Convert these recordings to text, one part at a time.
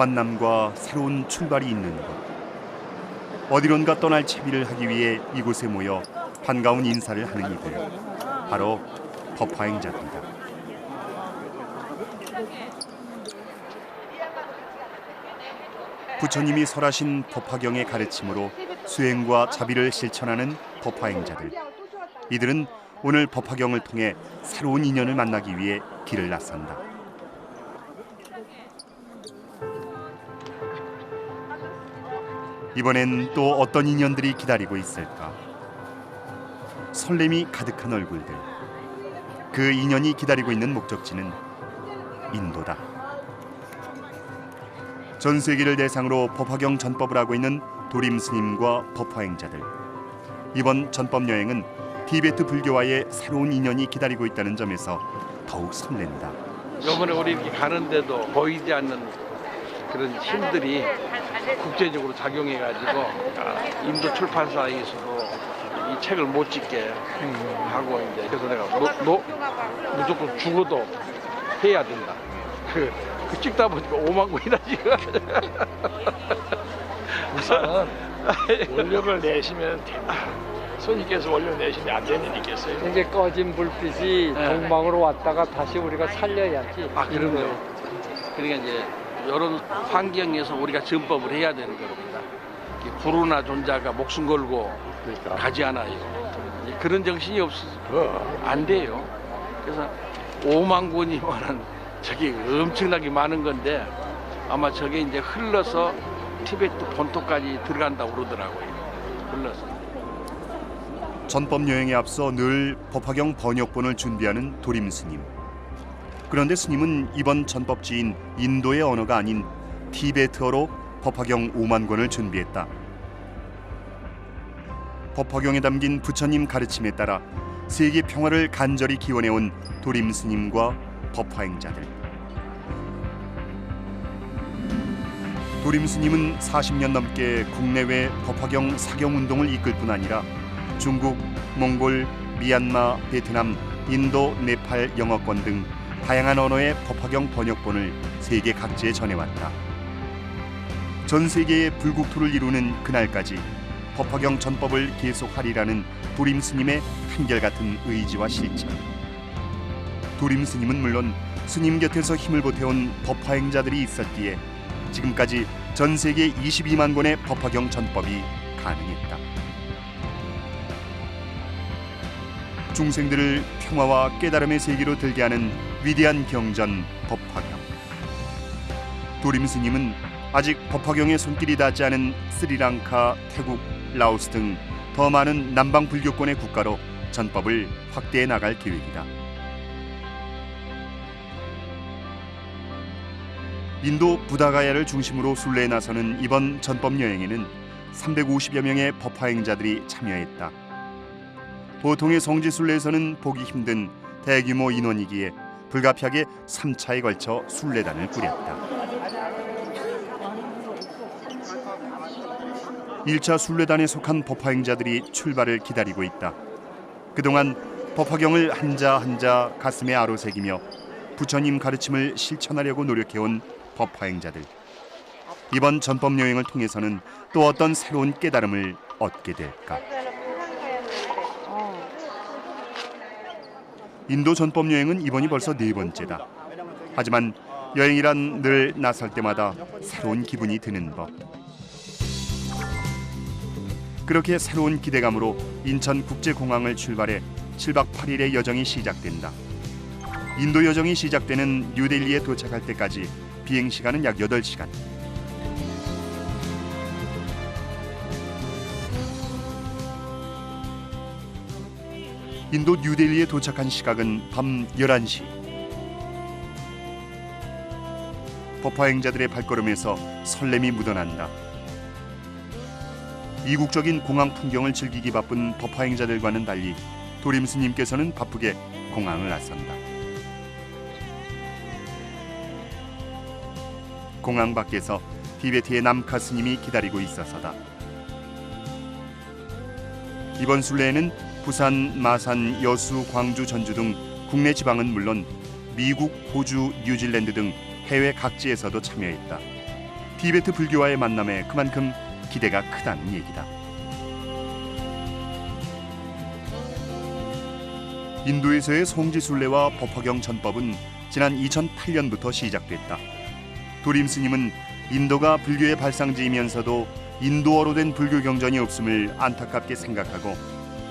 만남과 새로운 출발이 있는 곳. 어디론가 떠날 채비를 하기 위해 이곳에 모여 반가운 인사를 하는 이들. 바로 법화행자들이다. 부처님이 설하신 법화경의 가르침으로 수행과 자비를 실천하는 법화행자들. 이들은 오늘 법화경을 통해 새로운 인연을 만나기 위해 길을 나선다. 이번엔 또 어떤 인연들이 기다리고 있을까? 설렘이 가득한 얼굴들. 그 인연이 기다리고 있는 목적지는 인도다. 전 세계를 대상으로 법화경 전법을 하고 있는 도림 스님과 법화행자들. 이번 전법 여행은 티베트 불교와의 새로운 인연이 기다리고 있다는 점에서 더욱 설렌다. 이번에 우리 이렇게 가는데도 보이지 않는 그런 힘들이 국제적으로 작용해가지고 인도 출판사에서도 이 책을 못 찍게 하고 이제 그래서 내가 무조건 죽어도 해야 된다. 그 찍다 보니까 5만 권이나 지금. 우선은 원력을 내시면 됩니다. 손님께서 원력 내시면 안 되는 일 있겠어요? 이제 꺼진 불빛이 동방으로 왔다가 다시 우리가 살려야지. 아, 그럼요. 그러니까 이제 이런 환경에서 우리가 전법을 해야 되는 겁니다. 구루나 존자가 목숨 걸고 가지 않아요. 그런 정신이 없어서 안 돼요. 그래서 5만 권이면은 저게 엄청나게 많은 건데 아마 저게 이제 흘러서 티베트 본토까지 들어간다고 그러더라고요. 흘러서. 전법 여행에 앞서 늘 법화경 번역본을 준비하는 도림 스님. 그런데 스님은 이번 전법지인 인도의 언어가 아닌 티베트어로 법화경 5만 권을 준비했다. 법화경에 담긴 부처님 가르침에 따라 세계 평화를 간절히 기원해온 도림 스님과 법화행자들. 도림 스님은 40년 넘게 국내외 법화경 사경 운동을 이끌 뿐 아니라 중국, 몽골, 미얀마, 베트남, 인도, 네팔 영어권 등 다양한 언어의 법화경 번역본을 세계 각지에 전해왔다. 전 세계의 불국토를 이루는 그날까지 법화경 전법을 계속하리라는 도림 스님의 한결같은 의지와 실천. 도림 스님은 물론 스님 곁에서 힘을 보태온 법화행자들이 있었기에 지금까지 전 세계 22만 권의 법화경 전법이 가능했다. 중생들을 평화와 깨달음의 세계로 들게 하는 위대한 경전 법화경. 도림 스님은 아직 법화경의 손길이 닿지 않은 스리랑카, 태국, 라오스 등 더 많은 남방 불교권의 국가로 전법을 확대해 나갈 계획이다. 인도 부다가야를 중심으로 순례에 나서는 이번 전법 여행에는 350여 명의 법화행자들이 참여했다. 보통의 성지 순례에서는 보기 힘든 대규모 인원이기에 불가피하게 3차에 걸쳐 순례단을 꾸렸다. 1차 순례단에 속한 법화행자들이 출발을 기다리고 있다. 그동안 법화경을 한자 한자 가슴에 아로새기며 부처님 가르침을 실천하려고 노력해온 법화행자들. 이번 전법 여행을 통해서는 또 어떤 새로운 깨달음을 얻게 될까? 인도 전법 여행은 이번이 벌써 4번째다. 하지만 여행이란 늘 나설 때마다 새로운 기분이 드는 법. 그렇게 새로운 기대감으로 인천국제공항을 출발해 7박 8일의 여정이 시작된다. 인도 여정이 시작되는 뉴델리에 도착할 때까지 비행시간은 약 8시간. 인도 뉴델리에 도착한 시각은 밤 11시. 법화행자들의 발걸음에서 설렘이 묻어난다. 이국적인 공항 풍경을 즐기기 바쁜 법화행자들과는 달리 도림 스님께서는 바쁘게 공항을 나선다. 공항 밖에서 티베트의 남카 스님이 기다리고 있어서다. 이번 순례에는 부산, 마산, 여수, 광주, 전주 등 국내 지방은 물론 미국, 호주, 뉴질랜드 등 해외 각지에서도 참여했다. 티베트 불교와의 만남에 그만큼 기대가 크다는 얘기다. 인도에서의 성지순례와 법화경 전법은 지난 2008년부터 시작됐다. 도림 스님은 인도가 불교의 발상지이면서도 인도어로 된 불교 경전이 없음을 안타깝게 생각하고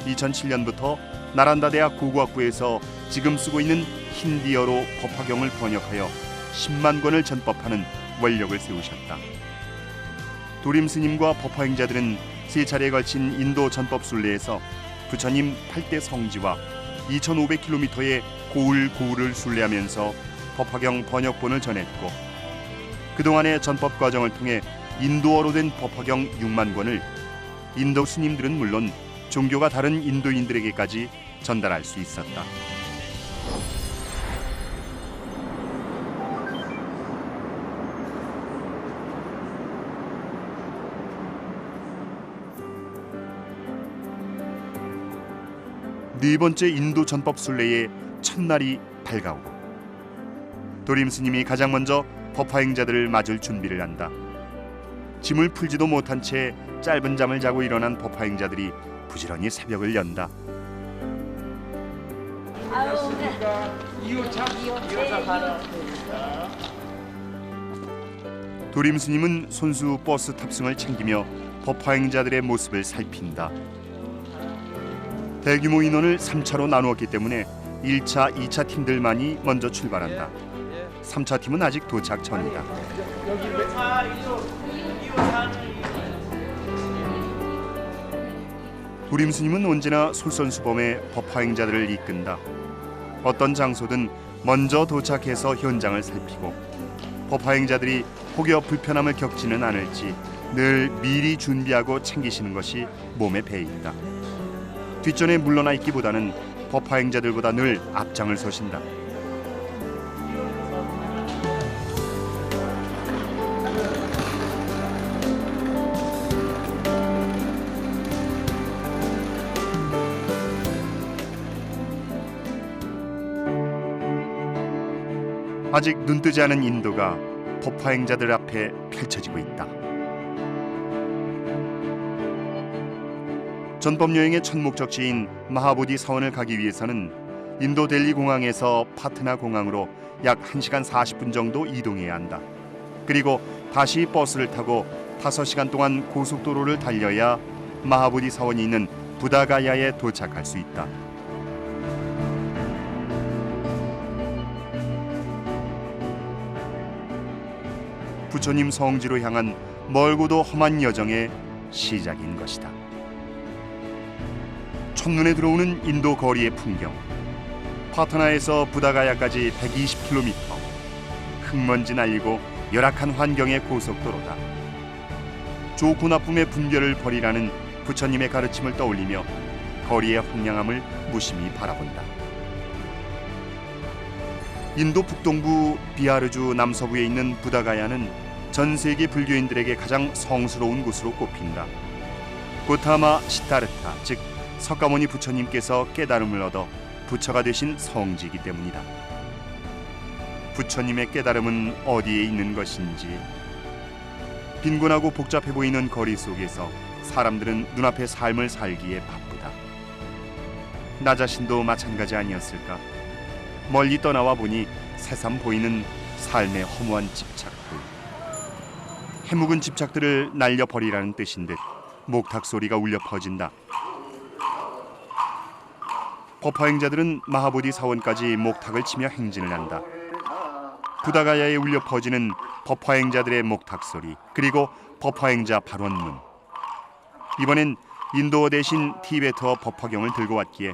2007년부터 나란다 대학 고고학부에서 지금 쓰고 있는 힌디어로 법화경을 번역하여 10만 권을 전법하는 원력을 세우셨다. 도림 스님과 법화 행자들은 세 차례에 걸친 인도 전법 순례에서 부처님 8대 성지와 2,500km의 고을 순례하면서 법화경 번역본을 전했고, 그동안의 전법 과정을 통해 인도어로 된 법화경 6만 권을 인도 스님들은 물론 종교가 다른 인도인들에게까지 전달할 수 있었다. 네 번째 인도 전법 순례의 첫날이 밝아오고 도림 스님이 가장 먼저 법화 행자들을 맞을 준비를 한다. 짐을 풀지도 못한 채 짧은 잠을 자고 일어난 법화 행자들이 부지런히 새벽을 연다. 도림 스님은 손수 버스 탑승을 챙기며 법화 행자들의 모습을 살핀다. 대규모 인원을 3차로 나누었기 때문에 1차, 2차 팀들만이 먼저 출발한다. 3차 팀은 아직 도착 전이다. 도림 스님은 언제나 솔선수범해 법화 행자들을 이끈다. 어떤 장소든 먼저 도착해서 현장을 살피고 법화 행자들이 혹여 불편함을 겪지는 않을지 늘 미리 준비하고 챙기시는 것이 몸에 배에 있다. 뒷전에 물러나 있기보다는 법화 행자들보다 늘 앞장을 서신다. 아직 눈뜨지 않은 인도가 법화 행자들 앞에 펼쳐지고 있다. 전법 여행의 첫 목적지인 마하보디 사원을 가기 위해서는 인도 델리 공항에서 파트나 공항으로 약 1시간 40분 정도 이동해야 한다. 그리고 다시 버스를 타고 5시간 동안 고속도로를 달려야 마하보디 사원이 있는 부다가야에 도착할 수 있다. 부처님 성지로 향한 멀고도 험한 여정의 시작인 것이다. 첫눈에 들어오는 인도 거리의 풍경. 파트나에서 부다가야까지 120km. 흙먼지 날리고 열악한 환경의 고속도로다. 좋고 나쁨의 분별을 버리라는 부처님의 가르침을 떠올리며 거리의 황량함을 무심히 바라본다. 인도 북동부 비하르주 남서부에 있는 부다가야는 전 세계 불교인들에게 가장 성스러운 곳으로 꼽힌다. 고타마 시타르타, 즉 석가모니 부처님께서 깨달음을 얻어 부처가 되신 성지이기 때문이다. 부처님의 깨달음은 어디에 있는 것인지. 빈곤하고 복잡해 보이는 거리 속에서 사람들은 눈앞의 삶을 살기에 바쁘다. 나 자신도 마찬가지 아니었을까? 멀리 떠나와 보니 새삼 보이는 삶의 허무한 집착들. 해묵은 집착들을 날려버리라는 뜻인 듯 목탁 소리가 울려 퍼진다. 법화 행자들은 마하보디 사원까지 목탁을 치며 행진을 한다. 부다가야에 울려 퍼지는 법화 행자들의 목탁 소리, 그리고 법화 행자 발원문. 이번엔 인도어 대신 티베트어 법화경을 들고 왔기에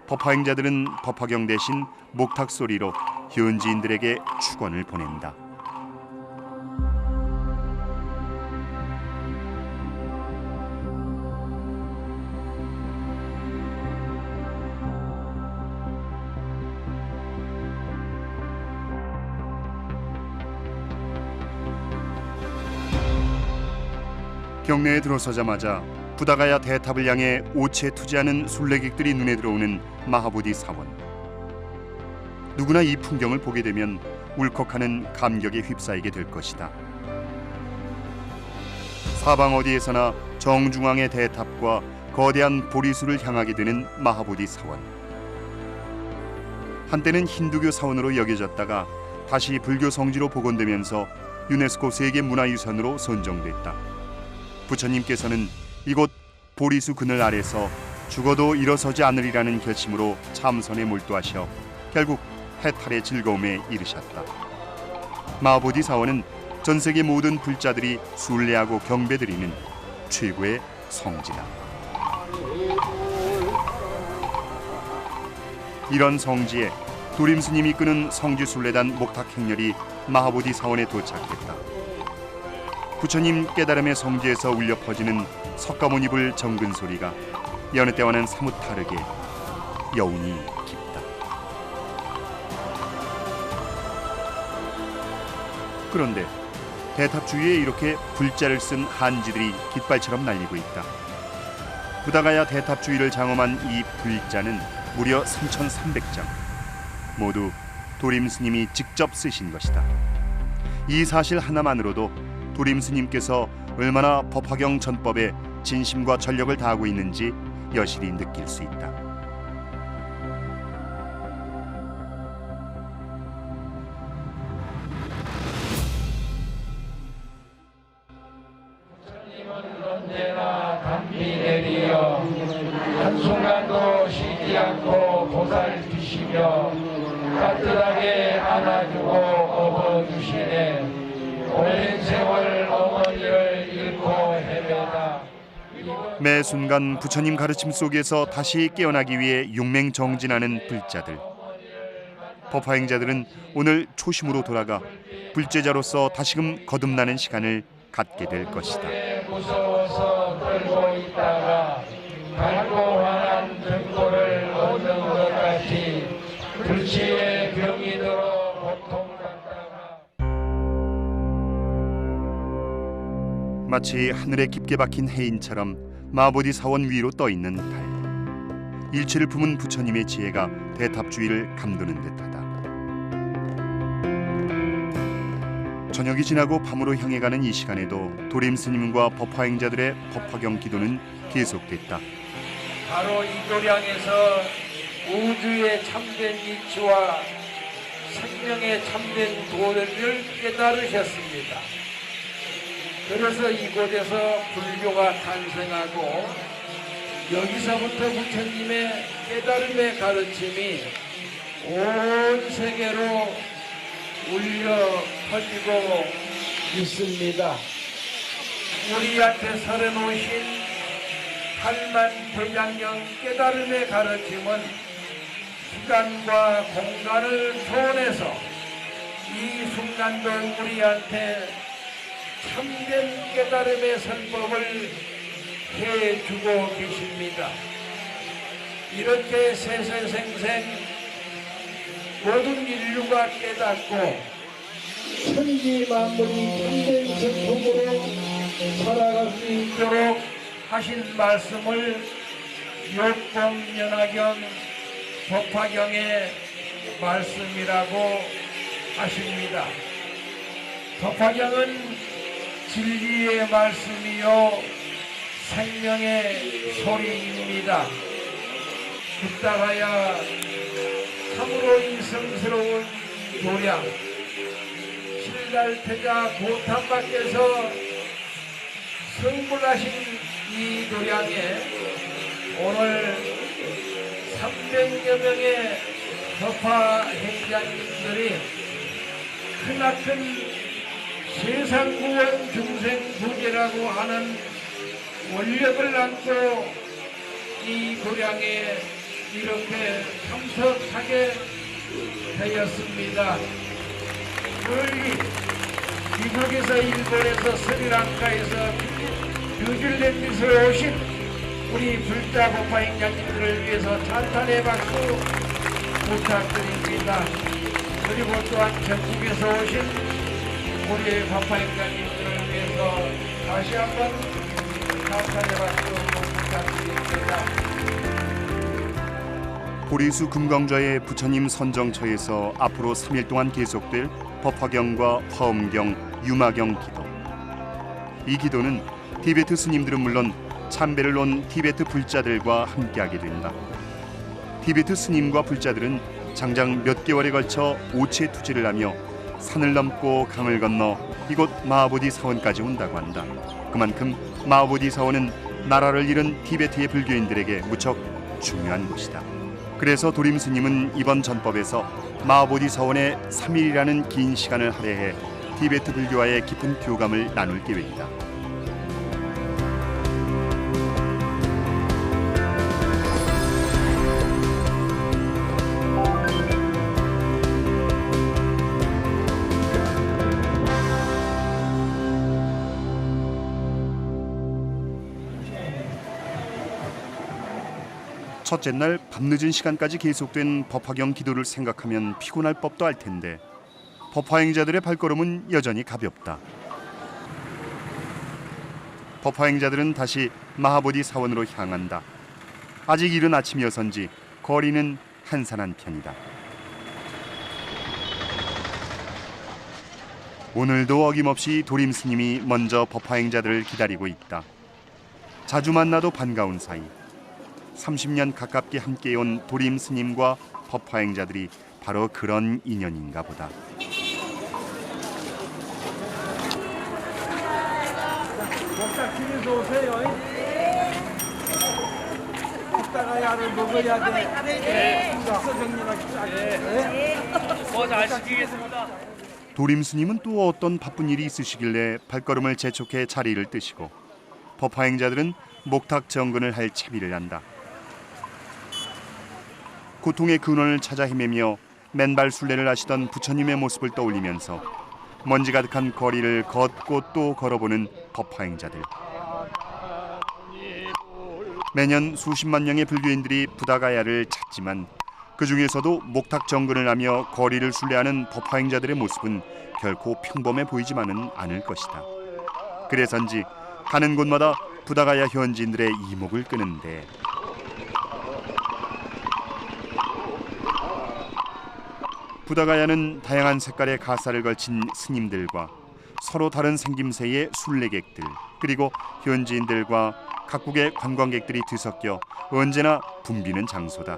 법화 행자들은 법화경 대신 목탁 소리로 현지인들에게 축원을 보낸다. 경내에 들어서자마자 부다가야 대탑을 향해 오체 투지하는 순례객들이 눈에 들어오는 마하보디 사원. 누구나 이 풍경을 보게 되면 울컥하는 감격에 휩싸이게 될 것이다. 사방 어디에서나 정중앙의 대탑과 거대한 보리수를 향하게 되는 마하보디 사원. 한때는 힌두교 사원으로 여겨졌다가 다시 불교 성지로 복원되면서 유네스코 세계문화유산으로 선정됐다. 부처님께서는 이곳 보리수 그늘 아래서 죽어도 일어서지 않으리라는 결심으로 참선에 몰두하셔 결국 해탈의 즐거움에 이르셨다. 마하보디 사원은 전 세계 모든 불자들이 순례하고 경배드리는 최고의 성지다. 이런 성지에 도림 스님이 이끄는 성지순례단 목탁 행렬이 마하보디 사원에 도착했다. 부처님 깨달음의 성지에서 울려 퍼지는 석가모니 불 정근 소리가 여느 때와는 사뭇 다르게 여운이 깊다. 그런데 대탑 주위에 이렇게 불자를 쓴 한지들이 깃발처럼 날리고 있다. 부다가야 대탑 주위를 장엄한 이 불자는 무려 3,300장. 모두 도림 스님이 직접 쓰신 것이다. 이 사실 하나만으로도 도림 스님께서 얼마나 법화경 전법에 진심과 전력을 다하고 있는지 여실히 느낄 수 있다. 언제나 단비 내리어 한순간도 쉬지 않고 보살피시며 따뜻하게 안아주고 업어주시네. 오랜 세월 어머니를 잃고 헤매다. 매 순간 부처님 가르침 속에서 다시 깨어나기 위해 용맹정진하는 불자들. 법화행자들은 오늘 초심으로 돌아가 불제자로서 다시금 거듭나는 시간을 갖게 될 것이다. 무서워서 떨고 있다가 밝고 환한 등골을 얻는 것 같이 불치의 병이 들어 고통받다가 마치 하늘에 깊게 박힌 해인처럼 마하보디 사원 위로 떠 있는 달. 일체를 품은 부처님의 지혜가 대탑 주위를 감도는 듯하다. 저녁이 지나고 밤으로 향해 가는 이 시간에도 도림 스님과 법화행자들의 법화경 기도는 계속됐다. 바로 이 도량에서 우주의 참된 이치와 생명의 참된 도를 깨달으셨습니다. 그래서 이곳에서 불교가 탄생하고 여기서부터 부처님의 깨달음의 가르침이 온 세계로 울려 퍼지고 있습니다. 우리한테 설해놓으신 팔만불량경 깨달음의 가르침은 시간과 공간을 초월해서 이 순간도 우리한테 참된 깨달음의 설법을 해주고 계십니다. 이렇게 세세생생 모든 인류가 깨닫고 천지 만물이 참된 정통으로 살아갈 수 있도록 하신 말씀을 역법연화경 법화경의 말씀이라고 하십니다. 법화경은 진리의 말씀이요 생명의 소리입니다. 듣다가야 참으로 인성스러운 도량, 칠달태자 고탄 밖에서 성불하신 이 도량에 오늘 300여 명의 법화 행자님들이 크나큰 세상구원 중생부제라고 하는 원력을 안고 이 도량에 이렇게 참석하게 되었습니다. 멀리 미국에서 일본에서 스리랑카에서 뉴질랜드에서 오신 우리 불자 법화행자님들을 위해서 찬탄의 박수 부탁드립니다. 그리고 또한 전국에서 오신 우리 법화행자님들을 위해서 다시 한번 찬탄의 박수 부탁드립니다. 보리수 금강좌의 부처님 선정처에서 앞으로 3일 동안 계속될 법화경과 화엄경, 유마경 기도. 이 기도는 티베트 스님들은 물론 참배를 온 티베트 불자들과 함께하게 된다. 티베트 스님과 불자들은 장장 몇 개월에 걸쳐 오체 투지를 하며 산을 넘고 강을 건너 이곳 마하보디 사원까지 온다고 한다. 그만큼 마하보디 사원은 나라를 잃은 티베트의 불교인들에게 무척 중요한 곳이다. 그래서 도림 스님은 이번 전법에서 마하보디 사원의 3일이라는 긴 시간을 할애해 티베트 불교와의 깊은 교감을 나눌 계획이다. 첫째 날 밤늦은 시간까지 계속된 법화경 기도를 생각하면 피곤할 법도 할 텐데 법화행자들의 발걸음은 여전히 가볍다. 법화행자들은 다시 마하보디 사원으로 향한다. 아직 이른 아침이어서인지 거리는 한산한 편이다. 오늘도 어김없이 도림 스님이 먼저 법화행자들을 기다리고 있다. 자주 만나도 반가운 사이. 30년 가깝게 함께해온 도림 스님과 법화행자들이 바로 그런 인연인가 보다. 목사 집에서 오세요. 이따가 야를 먹어야 돼. 숙소 정리하기 쫙. 뭐잘 시키겠습니다. 도림 스님은 또 어떤 바쁜 일이 있으시길래 발걸음을 재촉해 자리를 뜨시고 법화행자들은 목탁 정근을 할 채비를 한다. 고통의 근원을 찾아 헤매며 맨발 순례를 하시던 부처님의 모습을 떠올리면서 먼지 가득한 거리를 걷고 또 걸어보는 법화행자들. 매년 수십만 명의 불교인들이 부다가야를 찾지만 그 중에서도 목탁 정근을 하며 거리를 순례하는 법화행자들의 모습은 결코 평범해 보이지만은 않을 것이다. 그래서인지 가는 곳마다 부다가야 현지인들의 이목을 끄는데 부다가야는 다양한 색깔의 가사를 걸친 스님들과 서로 다른 생김새의 순례객들 그리고 현지인들과 각국의 관광객들이 뒤섞여 언제나 붐비는 장소다.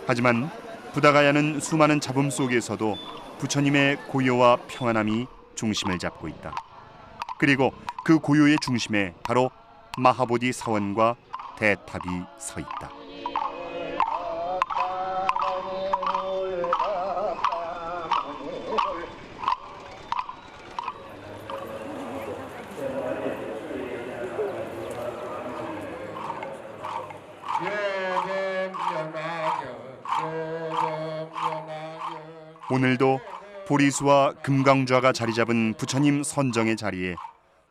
하지만 부다가야는 수많은 잡음 속에서도 부처님의 고요와 평안함이 중심을 잡고 있다. 그리고 그 고요의 중심에 바로 마하보디 사원과 대탑이 서 있다. 오늘도 보리수와 금강좌가 자리 잡은 부처님 선정의 자리에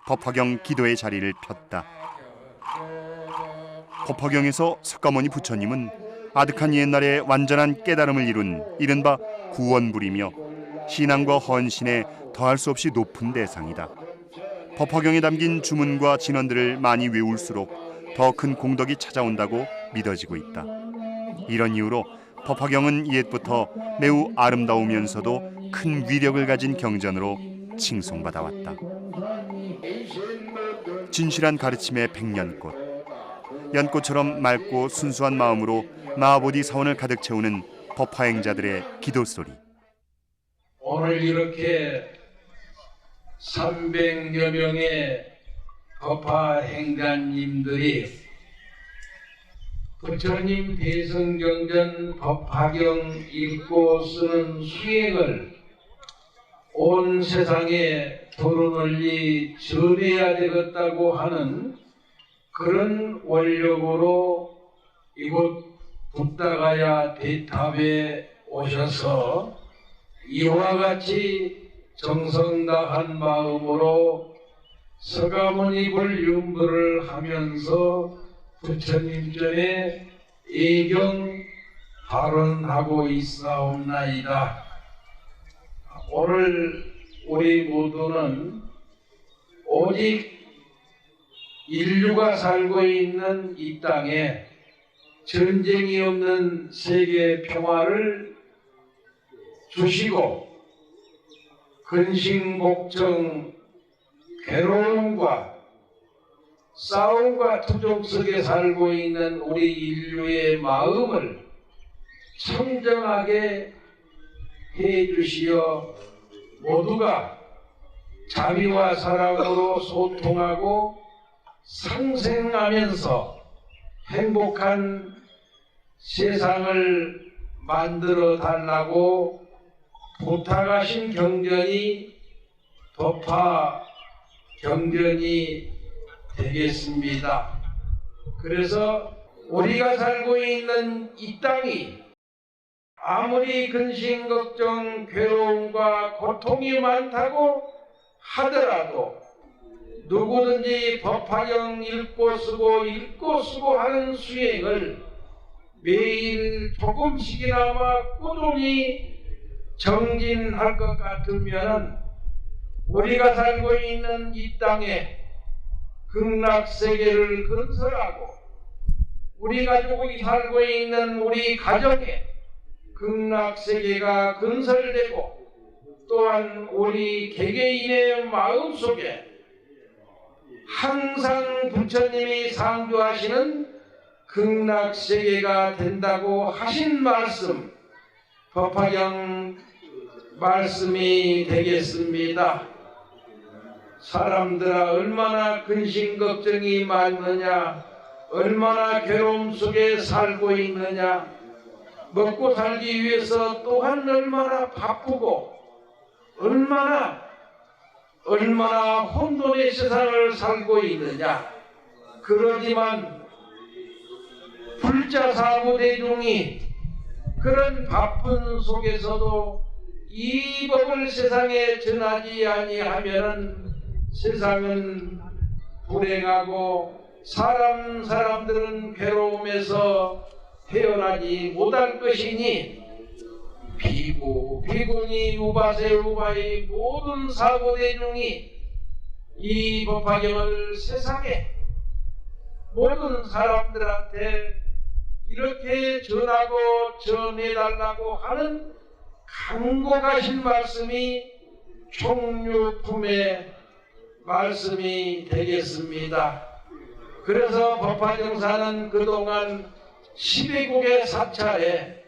법화경 기도의 자리를 폈다. 법화경에서 석가모니 부처님은 아득한 옛날에 완전한 깨달음을 이룬 이른바 구원불이며 신앙과 헌신에 더할 수 없이 높은 대상이다. 법화경에 담긴 주문과 진언들을 많이 외울수록 더 큰 공덕이 찾아온다고 믿어지고 있다. 이런 이유로 법화경은 옛부터 매우 아름다우면서도 큰 위력을 가진 경전으로 칭송받아왔다. 진실한 가르침의 백년꽃. 연꽃처럼 맑고 순수한 마음으로 마하보디 사원을 가득 채우는 법화행자들의 기도소리. 오늘 이렇게 300여 명의 법화행자님들이 부처님 대성경전 법화경 읽고 쓰는 수행을 온 세상에 도로널리 전해야 되겠다고 하는 그런 원력으로 이곳 부다가야 대탑에 오셔서 이와 같이 정성다한 마음으로 석가모니불 윤불을 하면서 부처님 전에 애경 발언하고 있사옵나이다. 오늘 우리 모두는 오직 인류가 살고 있는 이 땅에 전쟁이 없는 세계 평화를 주시고 근심걱정, 괴로움과 싸움과 투정 속에 살고 있는 우리 인류의 마음을 청정하게 해 주시어 모두가 자비와 사랑으로 소통하고 상생하면서 행복한 세상을 만들어 달라고 부탁하신 경전이 법화 경전이 되겠습니다. 그래서 우리가 살고 있는 이 땅이 아무리 근심, 걱정, 괴로움과 고통이 많다고 하더라도 누구든지 법화경 읽고 쓰고 하는 수행을 매일 조금씩이나마 꾸준히 정진할 것 같으면 우리가 살고 있는 이 땅에 극락세계를 건설하고 우리 가족이 살고 있는 우리 가정에 극락세계가 건설되고 또한 우리 개개인의 마음속에 항상 부처님이 상주하시는 극락세계가 된다고 하신 말씀, 법화경 말씀이 되겠습니다. 사람들아 얼마나 근심 걱정이 많느냐, 얼마나 괴로움 속에 살고 있느냐, 먹고 살기 위해서 또한 얼마나 바쁘고 얼마나 혼돈의 세상을 살고 있느냐. 그러지만 불자사부대중이 그런 바쁜 속에서도 이 법을 세상에 전하지 아니하면은 세상은 불행하고 사람들은 괴로움에서 헤어나지 못할 것이니 비구니 우바의 모든 사고대중이 이 법화경을 세상에 모든 사람들한테 이렇게 전하고 전해달라고 하는 간곡하신 말씀이 총유품의 말씀이 되겠습니다. 그래서 법화경사는 그동안 12국의 사찰에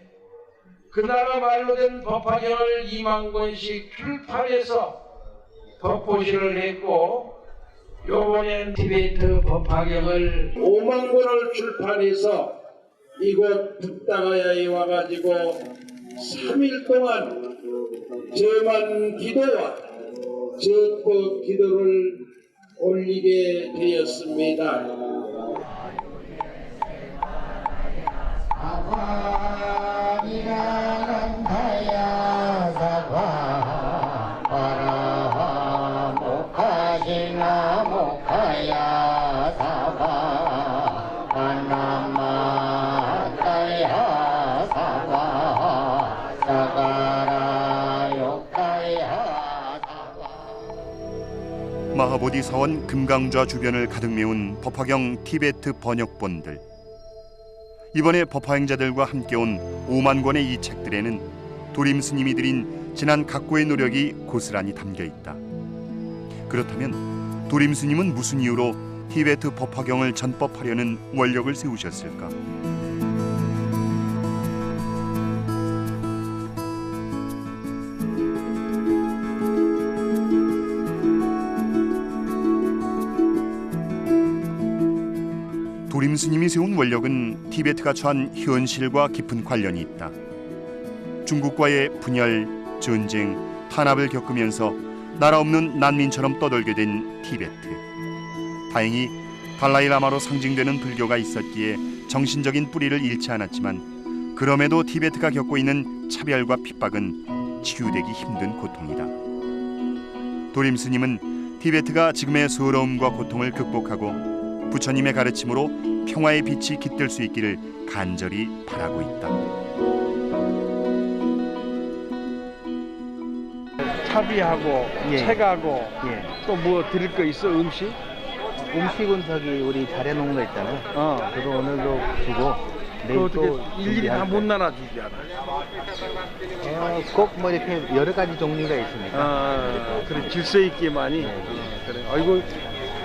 그 나라 말로 된 법화경을 2만 권씩 출판해서 법보시를 했고 요번엔 티베트 법화경을 5만 권을 출판해서 이곳 북다가야에 와가지고 3일 동안 저만 기도와 저법 기도를 올리게 되었습니다. 마하보디사원 금강좌 주변을 가득 메운 법화경 티베트 번역본들. 이번에 법화행자들과 함께 온 5만 권의 이 책들에는 도림 스님이 들인 지난 각고의 노력이 고스란히 담겨 있다. 그렇다면 도림 스님은 무슨 이유로 티베트 법화경을 전법하려는 원력을 세우셨을까? 도림 스님이 세운 원력은 티베트가 처한 현실과 깊은 관련이 있다. 중국과의 분열, 전쟁, 탄압을 겪으면서 나라 없는 난민처럼 떠돌게 된 티베트. 다행히 달라이라마로 상징되는 불교가 있었기에 정신적인 뿌리를 잃지 않았지만 그럼에도 티베트가 겪고 있는 차별과 핍박은 치유되기 힘든 고통이다. 도림 스님은 티베트가 지금의 서러움과 고통을 극복하고 부처님의 가르침으로 평화의 빛이 깃들 수 있기를 간절히 바라고 있다. 차비하고 책하고 또 뭐 드릴 거 있어? 음식? 음식은 저기 우리 잘해놓은 거 있잖아요. 그거 오늘도 주고 내일 어떻게 또 일일이 다 못 준비할 나눠주지 않아? 꼭 뭐 이렇게 여러 가지 종류가 있으니까. 아, 그래 질서 있게 많이. 네. 그래. 아이고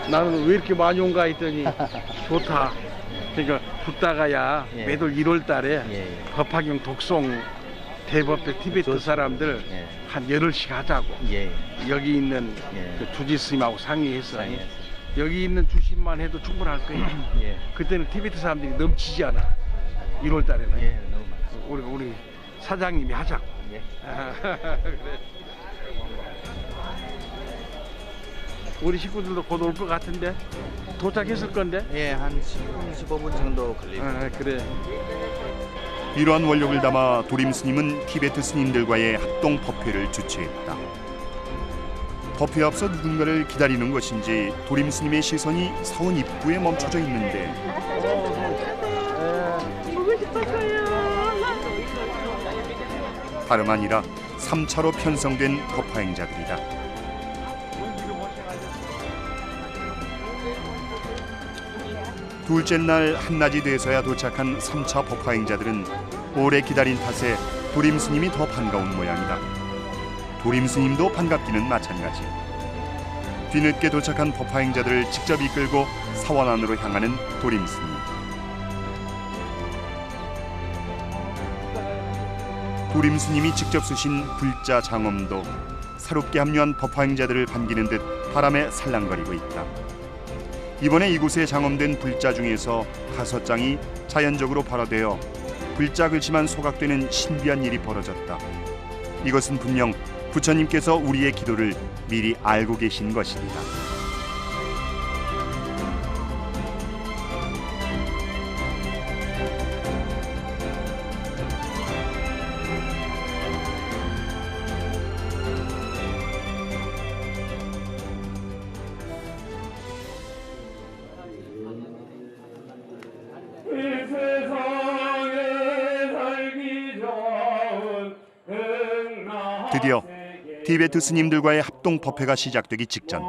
나는 왜 이렇게 많이 온가 했더니 좋다. 그러니까 붙다가야 예. 매달 1월달에 예. 법화경 독송 대법회 티베트 좋습니다. 사람들 예. 한 열흘씩 하자고. 예. 여기 있는 예. 그 주지 스님하고 상의해서 상의해서. 여기 있는 주신만 해도 충분할 거예요. 예. 그때는 티베트 사람들이 넘치지 않아. 1월달에는. 예, 너무 많습니다. 우리 사장님이 하자고. 예. 그래. 우리 식구들도 곧 올 것 같은데 도착했을 건데. 예, 한 10분, 15분 정도 걸립니다. 그래. 이러한 원력을 담아 도림 스님은 티베트 스님들과의 합동 법회를 주최했다. 법회 앞서 누군가를 기다리는 것인지 도림 스님의 시선이 사원 입구에 멈춰져 있는데 보고 싶었어요. 다름 아니라 3차로 편성된 법화행자들이다. 둘째 날 한낮이 돼서야 도착한 3차 법화행자들은 오래 기다린 탓에 도림 스님이 더 반가운 모양이다. 도림 스님도 반갑기는 마찬가지. 뒤늦게 도착한 법화행자들을 직접 이끌고 사원 안으로 향하는 도림 스님. 도림 스님이 직접 쓰신 불자 장엄도 새롭게 합류한 법화행자들을 반기는 듯 바람에 살랑거리고 있다. 이번에 이곳에 장엄된 불자 중에서 5장이 자연적으로 발화되어 불자 글씨만 소각되는 신비한 일이 벌어졌다. 이것은 분명 부처님께서 우리의 기도를 미리 알고 계신 것이다. 드디어 티베트 스님들과의 합동 법회가 시작되기 직전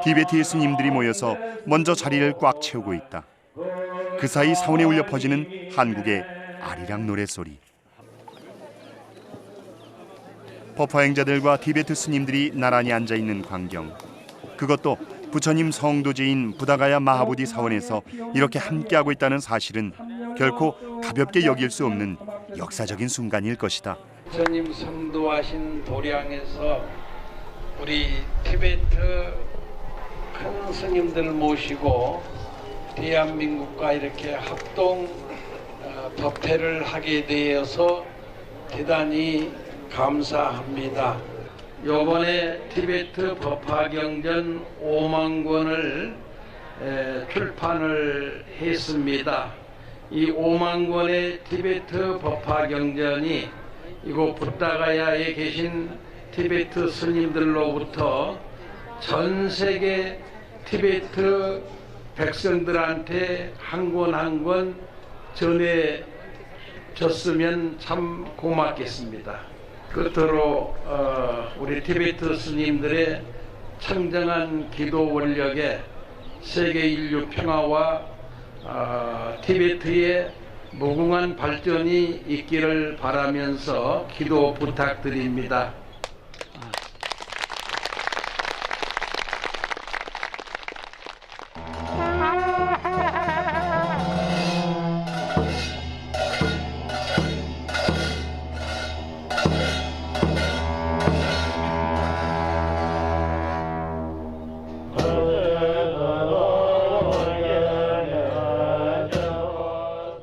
티베트의 스님들이 모여서 먼저 자리를 꽉 채우고 있다. 그 사이 사원에 울려 퍼지는 한국의 아리랑 노래소리. 법화행자들과 티베트 스님들이 나란히 앉아있는 광경. 그것도 부처님 성도제인 부다가야 마하보디 사원에서 이렇게 함께하고 있다는 사실은 결코 가볍게 여길 수 없는 역사적인 순간일 것이다. 부처님 성도하신 도량에서 우리 티베트 큰 스님들 모시고 대한민국과 이렇게 합동 법회를 하게 되어서 대단히 감사합니다. 이번에 티베트 법화경전 5만 권을 출판을 했습니다. 이 5만 권의 티베트 법화경전이 이곳 부다가야에 계신 티베트 스님들로부터 전 세계 티베트 백성들한테 한 권 한 권 전해졌으면 참 고맙겠습니다. 끝으로 우리 티베트 스님들의 청정한 기도 원력에 세계 인류 평화와 티베트의 무궁한 발전이 있기를 바라면서 기도 부탁드립니다.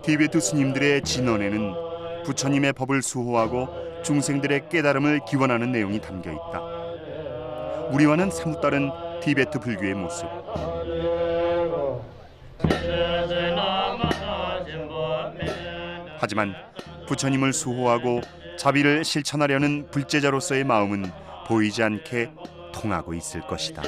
티베트 스님들의 진언에는 부처님의 법을 수호하고 중생들의 깨달음을 기원하는 내용이 담겨 있다. 우리와는 사뭇 다른 티베트 불교의 모습. 하지만 부처님을 수호하고 자비를 실천하려는 불제자로서의 마음은 보이지 않게 통하고 있을 것이다.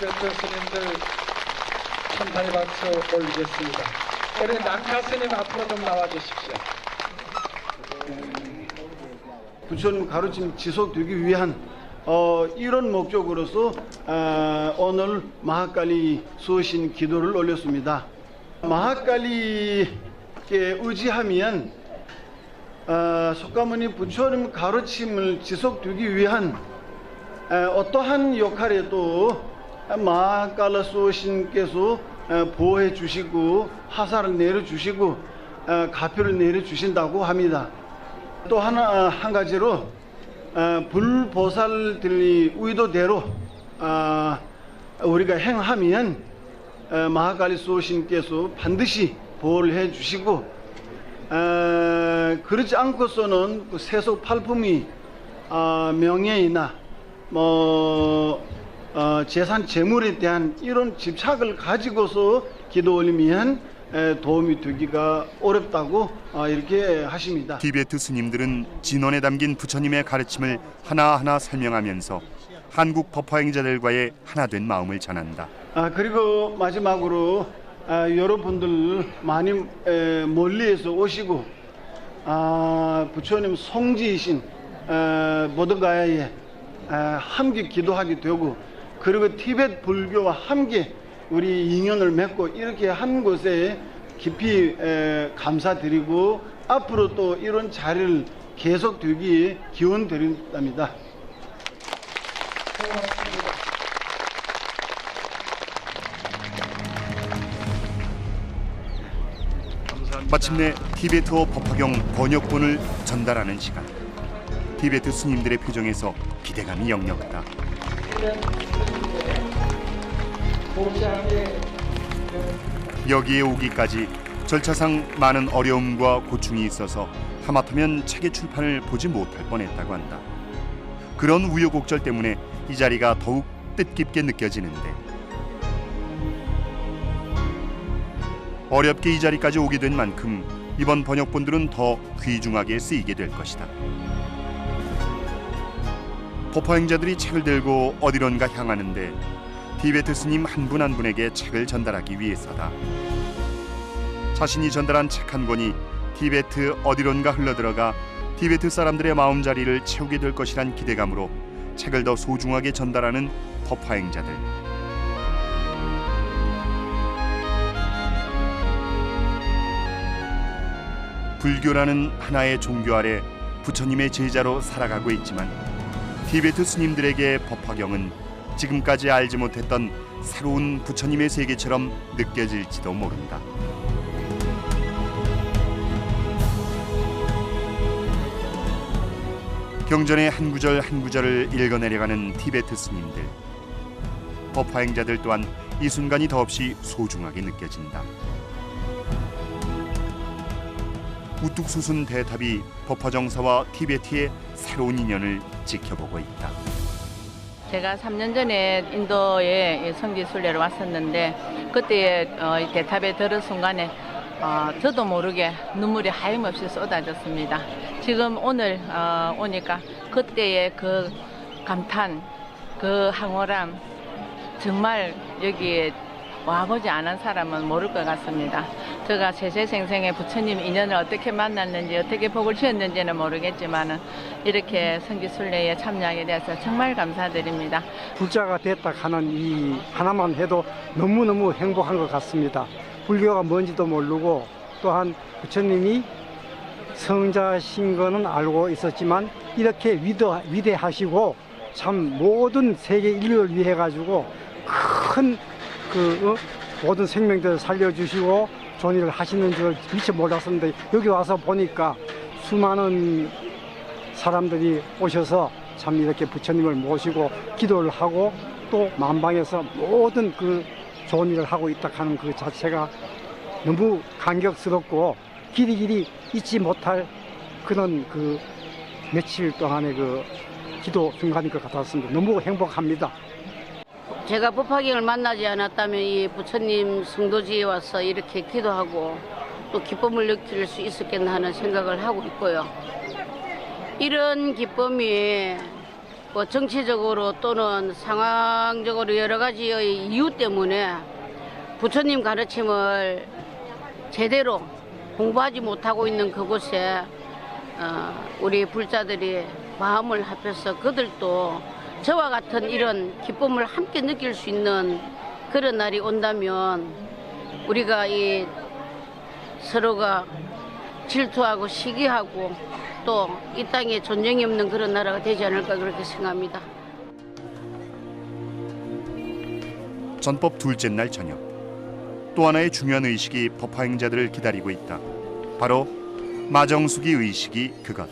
티베트 스님들 천탄의 박수 올리겠습니다. 우리 난카 스님 앞으로 좀 나와주십시오. 부처님 가르침 지속되기 위한 이런 목적으로서 오늘 마하칼리 수신 기도를 올렸습니다. 마하칼리께 의지하면 석가모니 부처님 가르침을 지속되기 위한 어떠한 역할에도 마하칼라 수신께서 보호해 주시고 하사를 내려주시고 가표를 내려주신다고 합니다. 또 한 가지로 불보살들이 의도대로 우리가 행하면 마하칼리 수신께서 반드시 보호를 해주시고 그렇지 않고서는 그 세속 팔품이 명예이나 재산 재물에 대한 이런 집착을 가지고서 기도 올리면 도움이 되기가 어렵다고 이렇게 하십니다. 티베트 스님들은 진원에 담긴 부처님의 가르침을 하나하나 설명하면서 한국 법화행자들과의 하나된 마음을 전한다. 그리고 마지막으로 여러분들 많이 멀리에서 오시고 부처님 성지이신 보드가야에 함께 기도하게 되고 그리고 티베트 불교와 함께 우리 인연을 맺고 이렇게 한 것에 깊이 감사드리고 앞으로 또 이런 자리를 계속되기에 기원 드린답니다. 마침내 티베트어 법화경 번역본을 전달하는 시간. 티베트 스님들의 표정에서 기대감이 역력하다. 여기에 오기까지 절차상 많은 어려움과 고충이 있어서 하마터면 책의 출판을 보지 못할 뻔했다고 한다. 그런 우여곡절 때문에 이 자리가 더욱 뜻깊게 느껴지는데 어렵게 이 자리까지 오게 된 만큼 이번 번역본들은 더 귀중하게 쓰이게 될 것이다. 법화행자들이 책을 들고 어디론가 향하는데 티베트 스님 한 분 한 분에게 책을 전달하기 위해서다. 자신이 전달한 책 한 권이 티베트 어디론가 흘러들어가 티베트 사람들의 마음자리를 채우게 될 것이란 기대감으로 책을 더 소중하게 전달하는 법화행자들. 불교라는 하나의 종교 아래 부처님의 제자로 살아가고 있지만 티베트 스님들에게 법화경은 지금까지 알지 못했던 새로운 부처님의 세계처럼 느껴질지도 모른다. 경전의 한 구절 한 구절을 읽어내려가는 티베트 스님들. 법화행자들 또한 이 순간이 더없이 소중하게 느껴진다. 우뚝 솟은 대탑이 법화정사와 티베트의 새로운 인연을 지켜보고 있다. 제가 3년 전에 인도에 성지순례를 왔었는데 그때 대탑에 들은 순간에 저도 모르게 눈물이 하염없이 쏟아졌습니다. 지금 오늘 오니까 그때의 그 감탄, 그 황홀함 정말 여기에 와보지 않은 사람은 모를 것 같습니다. 제가 세세생생에 부처님 인연을 어떻게 만났는지 어떻게 복을 주었는지는 모르겠지만 이렇게 성지순례에 참여하게 돼서 정말 감사드립니다. 불자가 됐다 하는 이 하나만 해도 너무너무 행복한 것 같습니다. 불교가 뭔지도 모르고 또한 부처님이 성자신 거는 알고 있었지만 이렇게 위대하시고 참 모든 세계 인류를 위해 가지고 큰 모든 생명들을 살려주시고 좋은 일을 하시는 줄 미처 몰랐었는데 여기 와서 보니까 수많은 사람들이 오셔서 참 이렇게 부처님을 모시고 기도를 하고 또 만방에서 모든 그 좋은 일을 하고 있다 하는 그 자체가 너무 감격스럽고 길이 잊지 못할 그런 그 며칠 동안의 그 기도 순간인 것 같았습니다. 너무 행복합니다. 제가 법화경을 만나지 않았다면 이 부처님 성도지에 와서 이렇게 기도하고 또 기쁨을 느낄 수 있었겠나 하는 생각을 하고 있고요. 이런 기쁨이 뭐 정치적으로 또는 상황적으로 여러 가지의 이유 때문에 부처님 가르침을 제대로 공부하지 못하고 있는 그곳에 우리 불자들이 마음을 합해서 그들도 저와 같은 이런 기쁨을 함께 느낄 수 있는 그런 날이 온다면 우리가 이 서로가 질투하고 시기하고 또 이 땅에 전쟁이 없는 그런 나라가 되지 않을까 그렇게 생각합니다. 전법 둘째 날 저녁, 또 하나의 중요한 의식이 법화행자들을 기다리고 있다. 바로 마정숙이 의식이 그것.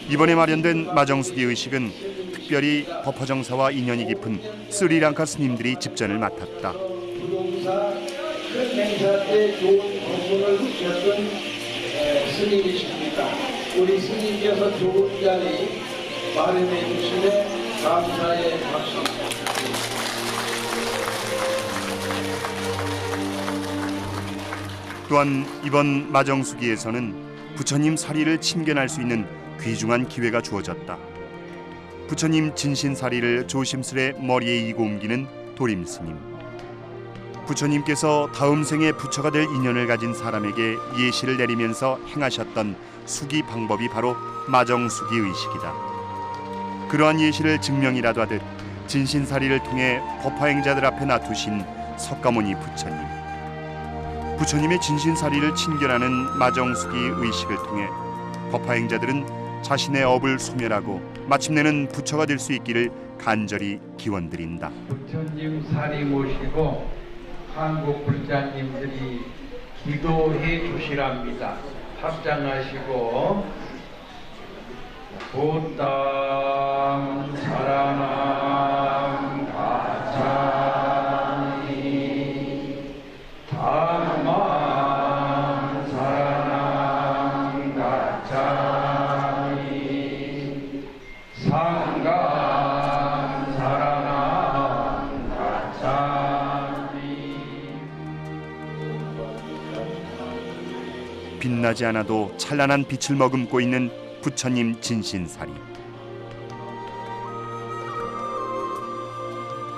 이번에 마련된 마정숙이 의식은 특별히 법화정사와 인연이 깊은 스리랑카 스님들이 집전을 맡았다. 큰 행사 때 좋은 공부를 겪은 스님이십니다. 우리 스님께서 좋은 자리 마련해 주시네 감사의 박수. 또한 이번 마정숙이에서는 부처님 사리를 친견할 수 있는 귀중한 기회가 주어졌다. 부처님 진신사리를 조심스레 머리에 이고 옮기는 도림스님. 부처님께서 다음 생에 부처가 될 인연을 가진 사람에게 예시를 내리면서 행하셨던 수기 방법이 바로 마정수기 의식이다. 그러한 예시를 증명이라도 하듯 진신사리를 통해 법화행자들 앞에 놔두신 석가모니 부처님. 부처님의 진신사리를 친견하는 마정수기 의식을 통해 법화행자들은 자신의 업을 소멸하고 마침내는 부처가 될 수 있기를 간절히 기원드린다. 부처님 사리 모시고 한국 불자님들이 기도해 주시랍니다. 합장하시고 보땀 사랑함 가차니 담만 사랑함 가차니 상감 사랑함 가차니. 빛나지 않아도 찬란한 빛을 머금고 있는 부처님 진신사리.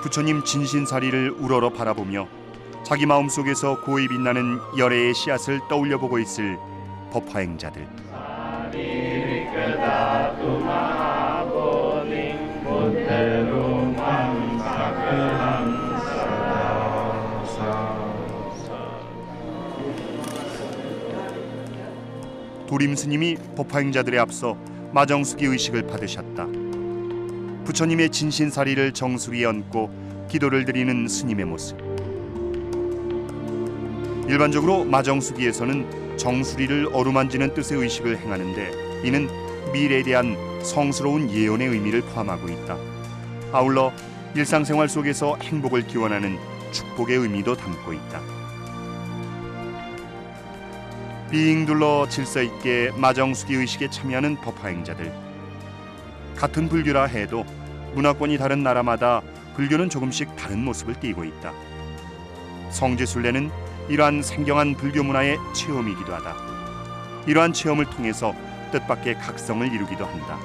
부처님 진신사리를 우러러 바라보며 자기 마음속에서 고이 빛나는 열애의 씨앗을 떠올려보고 있을 법화행자들. 도림스님이 법화행자들에 앞서 마정수기 의식을 받으셨다. 부처님의 진신사리를 정수 위에 얹고 기도를 드리는 스님의 모습. 일반적으로 마정수기에서는 정수리를 어루만지는 뜻의 의식을 행하는데 이는 미래에 대한 성스러운 예언의 의미를 포함하고 있다. 아울러 일상생활 속에서 행복을 기원하는 축복의 의미도 담고 있다. 빙 둘러 질서 있게 마정수기 의식에 참여하는 법화행자들. 같은 불교라 해도 문화권이 다른 나라마다 불교는 조금씩 다른 모습을 띠고 있다. 성지순례는 이러한 생경한 불교 문화의 체험이기도 하다. 이러한 체험을 통해서 뜻밖의 각성을 이루기도 한다.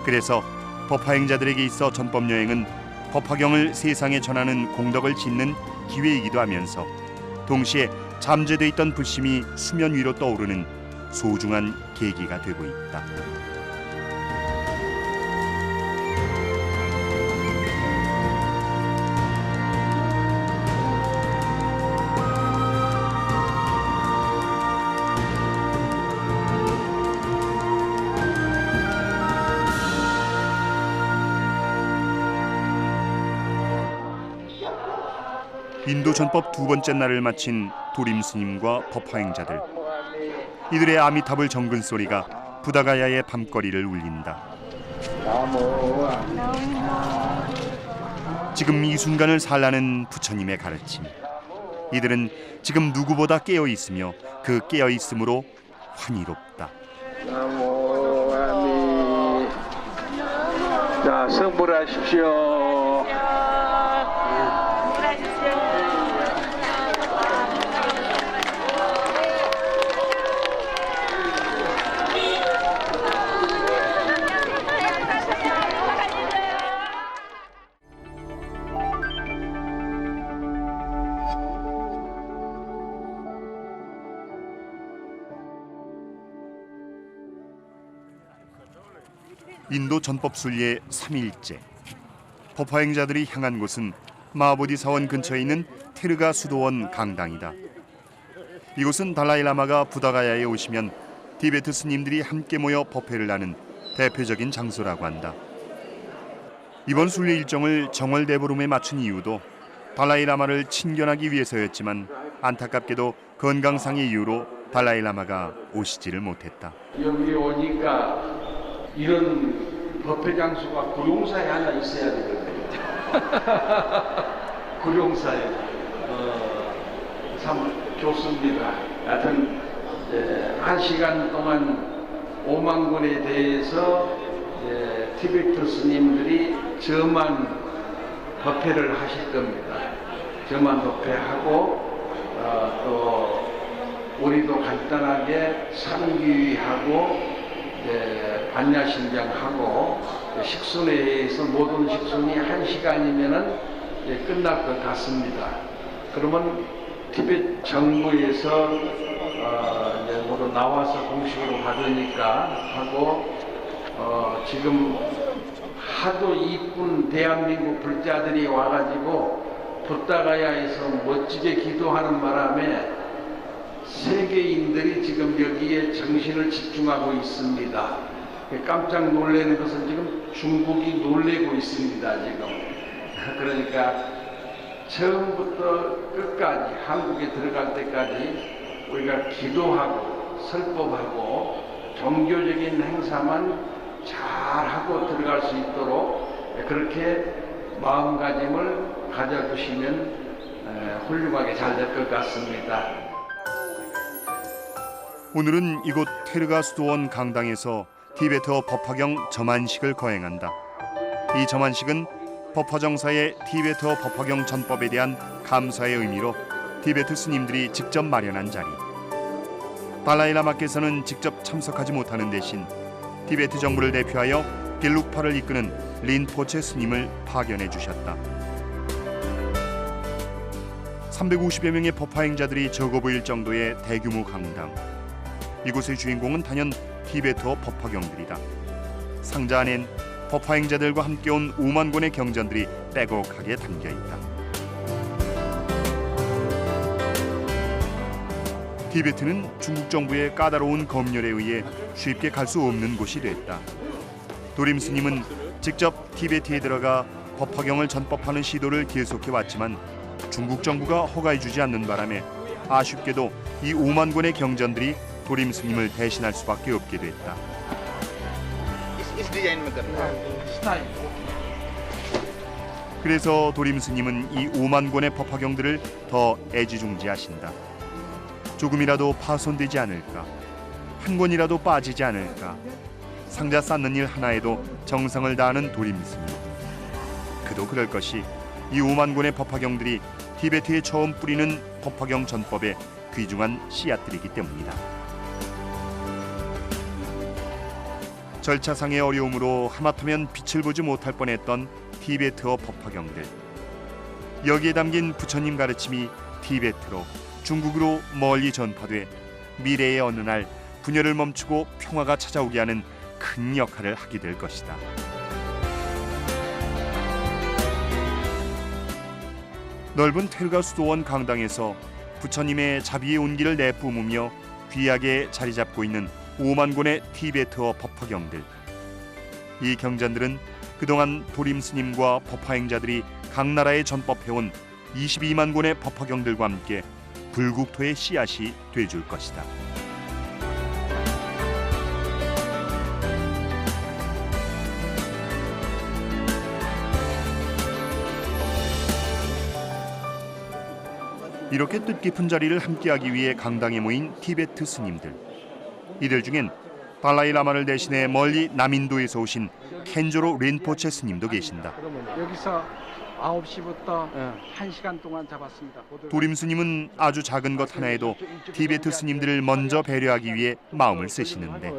그래서 법화행자들에게 있어 전법여행은 법화경을 세상에 전하는 공덕을 짓는 기회이기도 하면서 동시에 잠재돼 있던 불심이 수면 위로 떠오르는 소중한 계기가 되고 있다. 인도 전법 두 번째 날을 마친 도림스님과 법화행자들. 이들의 아미타불 정근 소리가 부다가야의 밤거리를 울린다. 지금 이 순간을 살라는 부처님의 가르침. 이들은 지금 누구보다 깨어 있으며 그 깨어 있음으로 환희롭다. 자, 성불하십시오. 인도 전법 순례 3일째. 법화 행자들이 향한 곳은 마하보디 사원 근처에 있는 테르가 수도원 강당이다. 이곳은 달라이라마가 부다가야에 오시면 티베트 스님들이 함께 모여 법회를 하는 대표적인 장소라고 한다. 이번 순례 일정을 정월대보름에 맞춘 이유도 달라이라마를 친견하기 위해서였지만 안타깝게도 건강상의 이유로 달라이라마가 오시지를 못했다. 여기 오니까 이런 법회 장소가 구룡사에 하나 있어야 되거든요. 구룡사에 참 좋습니다. 하여튼 1시간 동안 5만 군에 대해서 티베트 스님들이 저만 법회를 하실 겁니다. 저만 법회하고 또 우리도 간단하게 상기하고 반야신장하고 식순회에서 모든 식순이 1시간이면은 끝날 것 같습니다. 그러면 티베트 정부에서 이제 모두 나와서 공식으로 받으니까 하고 지금 하도 이쁜 대한민국 불자들이 와가지고 부다가야에서 멋지게 기도하는 바람에 세계인들이 지금 여기에 정신을 집중하고 있습니다. 깜짝 놀라는 것은 지금 중국이 놀래고 있습니다. 지금 그러니까 처음부터 끝까지 한국에 들어갈 때까지 우리가 기도하고 설법하고 종교적인 행사만 잘하고 들어갈 수 있도록 그렇게 마음가짐을 가져두시면 훌륭하게 잘 될 것 같습니다. 오늘은 이곳 테르가 수도원 강당에서 티베트어 법화경 점안식을 거행한다. 이 점안식은 법화정사의 티베트어 법화경 전법에 대한 감사의 의미로 티베트 스님들이 직접 마련한 자리. 달라이라마께서는 직접 참석하지 못하는 대신 티베트 정부를 대표하여 길룩파를 이끄는 린포체 스님을 파견해 주셨다. 350여 명의 법화행자들이 적어 보일 정도의 대규모 강당. 이곳의 주인공은 단연 티베트어 법화경들이다. 상자 안엔 법화행자들과 함께 온 5만 권의 경전들이 빼곡하게 담겨 있다. 티베트는 중국 정부의 까다로운 검열에 의해 쉽게 갈 수 없는 곳이 됐다. 도림 스님은 직접 티베트에 들어가 법화경을 전법하는 시도를 계속해왔지만 중국 정부가 허가해주지 않는 바람에 아쉽게도 이 5만 권의 경전들이 도림 스님을 대신할 수밖에 없게 됐다. 그래서 도림 스님은 이 5만 권의 법화경들을 더 애지중지하신다. 조금이라도 파손되지 않을까, 한 권이라도 빠지지 않을까, 상자 쌓는 일 하나에도 정성을 다하는 도림 스님. 그도 그럴 것이 이 5만 권의 법화경들이 티베트에 처음 뿌리는 법화경 전법의 귀중한 씨앗들이기 때문이다. 절차상의 어려움으로 하마터면 빛을 보지 못할 뻔했던 티베트어 법화경들. 여기에 담긴 부처님 가르침이 티베트로, 중국으로 멀리 전파돼 미래의 어느 날 분열을 멈추고 평화가 찾아오게 하는 큰 역할을 하게 될 것이다. 넓은 테르가 수도원 강당에서 부처님의 자비의 온기를 내뿜으며 귀하게 자리 잡고 있는 5만 권의 티베트어 법화경들. 이 경전들은 그동안 도림 스님과 법화행자들이 각 나라에 전법해온 22만 권의 법화경들과 함께 불국토의 씨앗이 돼줄 것이다. 이렇게 뜻깊은 자리를 함께하기 위해 강당에 모인 티베트 스님들. 이들 중엔 달라이라마를 대신해 멀리 남인도에서 오신 켄조로 린포체 스님도 계신다. 여기서 9시부터 1시간 동안 잡았습니다. 도림 스님은 아주 작은 것 하나에도 티베트 스님들을 먼저 배려하기 위해 마음을 쓰시는데.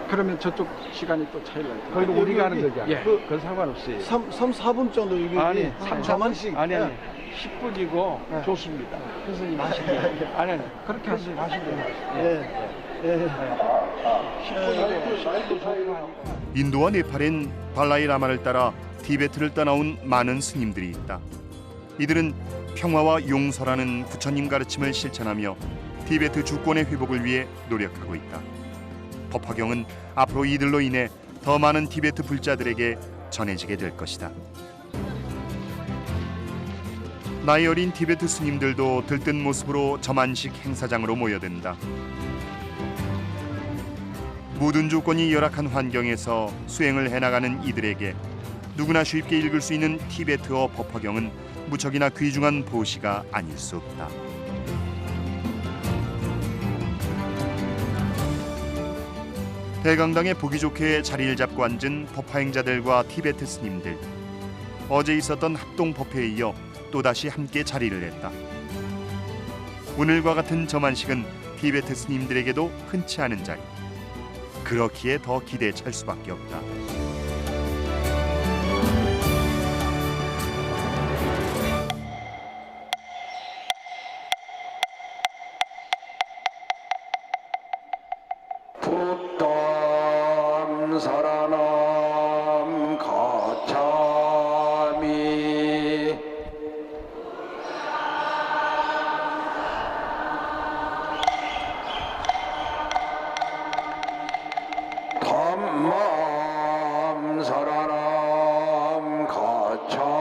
그러면 저쪽 시간이 또 차이가 나요. 거기도 우리가 하는 거죠? 예. 그건 상관없어요. 3, 4분 정도 이게 아니, 3만씩. 아니 10분이고 좋습니다. 교수님 하시게. 아니 그렇게 하시면 하시면 돼요. 예. 인도와 네팔엔 발라이 라마를 따라 티베트를 떠나온 많은 스님들이 있다. 이들은 평화와 용서라는 부처님 가르침을 실천하며 티베트 주권의 회복을 위해 노력하고 있다. 법화경은 앞으로 이들로 인해 더 많은 티베트 불자들에게 전해지게 될 것이다. 나이 어린 티베트 스님들도 들뜬 모습으로 저만식 행사장으로 모여든다. 모든 조건이 열악한 환경에서 수행을 해나가는 이들에게 누구나 쉽게 읽을 수 있는 티베트어 법화경은 무척이나 귀중한 보시가 아닐 수 없다. 대강당에 보기 좋게 자리를 잡고 앉은 법화행자들과 티베트 스님들. 어제 있었던 합동 법회에 이어 또다시 함께 자리를 냈다. 오늘과 같은 저만식은 티베트 스님들에게도 흔치 않은 자리. 그렇기에 더 기대에 찰 수밖에 없다. 부담 사라남 가차미 담맘 사라남 가차미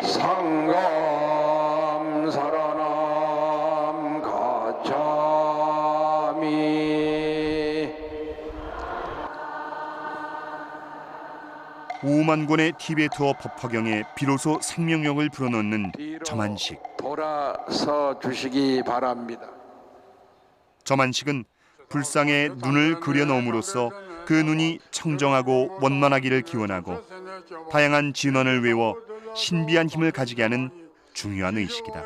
상감 사라남 가차미 5만 권의 티베트어 법화경에 비로소 생명력을 불어넣는 저만식. 돌아서 주시기 바랍니다. 저만식은 불상에 눈을 그려 넣음으로써 그 눈이 청정하고 원만하기를 기원하고 다양한 진언을 외워 신비한 힘을 가지게 하는 중요한 의식이다.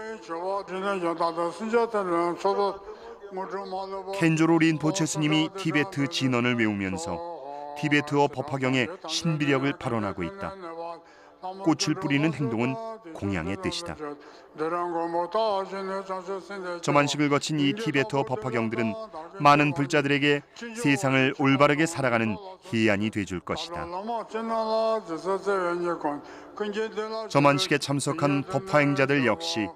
켄조로 린포체 스님이 티베트 진언을 외우면서 티베트어 법화경의 신비력을 발언하고 있다. 꽃을 뿌리는 행동은 공양의 뜻이다. 저만식을 거친 이 티베트어 법화경들은 많은 불자들에게 세상을 올바르게 살아가는 희안이 돼줄 것이다. 저만식에 참석한 법화행자들 역시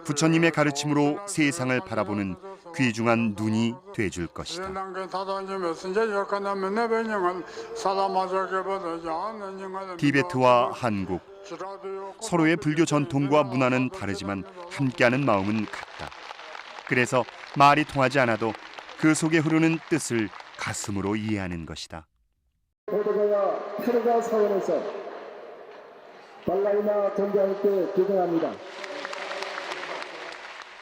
부처님의 가르침으로 세상을 바라보는 귀중한 눈이 돼줄 것이다. 티베트와 한국, 서로의 불교 전통과 문화는 다르지만 함께하는 마음은 같다. 그래서 말이 통하지 않아도 그 속에 흐르는 뜻을 가슴으로 이해하는 것이다. 보도자와 테러가 사원에서 발라이나 존재할때 기증합니다.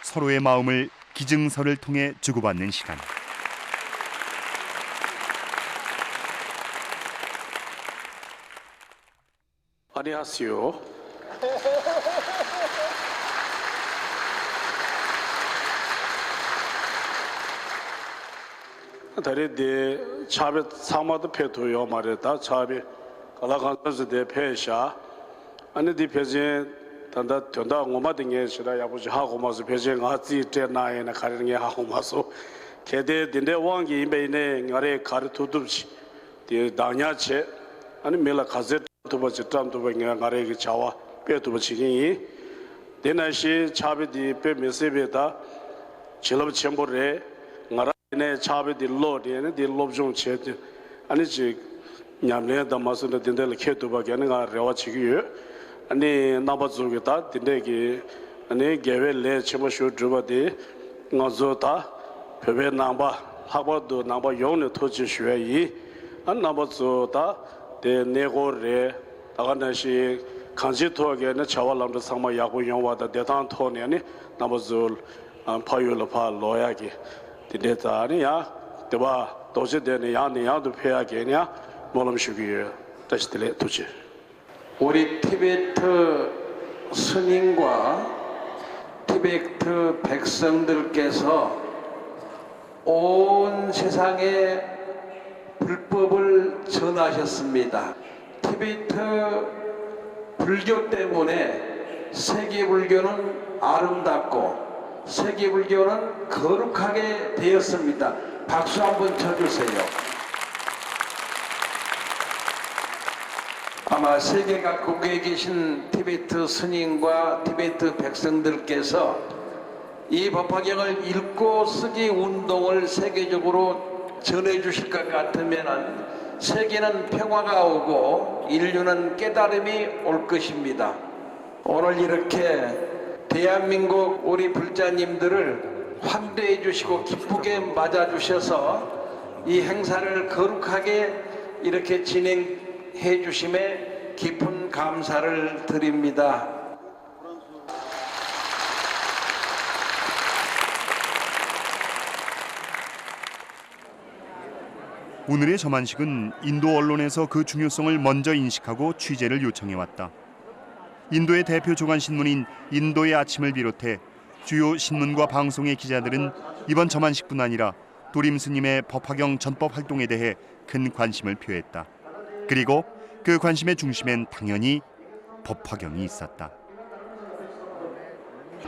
서로의 마음을 기증서를 통해 주고받는 시간. 안녕하세요. 다리데 차베 사마도 페토요 말했다. 차베 갈라간서데 페샤 아니 디페제 단다 된다 고마딩에 시라 야부지 하고 마서 페제 가지 때나에나 가르는 게 하고 마서 개대 딘데 왕기 임베네 나레 가르투둡시 디 다냐체 아니 멜라 가제 도버지 탐도버게 나레기 차와 페토버치기 데나시 차베디 페 메세베다 질럽 쳔보레 나라네 차베디 로디네 디 롭종 쳔 아니 지 냠네 담마스네 딘데 케토버게 나가 레와치기 아니 나바조게다 딘데기 아니 게벨레 쳔모쇼 드바디 나조타 페베 나바 하버도 나바 용네 토지 쉐이 안 나바조타 데 네고레 다가나시 간지토게네 차왈람도 상마 야고 용와다 대단 토네니 나바졸 파율파 로야기 디데타니야 데바 도제데네 야네 야도 페야게냐 몰음슈기 다시들레 토지 우리 티베트 스님과 티베트 백성들께서 온 세상에 불법을 전하셨습니다. 티베트 불교 때문에 세계 불교는 아름답고 세계 불교는 거룩하게 되었습니다. 박수 한번 쳐주세요. 아마 세계 각국에 계신 티베트 스님과 티베트 백성들께서 이 법화경을 읽고 쓰기 운동을 세계적으로 전해주실 것 같으면 세계는 평화가 오고 인류는 깨달음이 올 것입니다. 오늘 이렇게 대한민국 우리 불자님들을 환대해 주시고 기쁘게 맞아 주셔서 이 행사를 거룩하게 이렇게 진행해 주심에 깊은 감사를 드립니다. 오늘의 점안식은 인도 언론에서 그 중요성을 먼저 인식하고 취재를 요청해왔다. 인도의 대표 조간 신문인 인도의 아침을 비롯해 주요 신문과 방송의 기자들은 이번 점안식뿐 아니라 도림 스님의 법화경 전법 활동에 대해 큰 관심을 표했다. 그리고 그 관심의 중심엔 당연히 법화경이 있었다.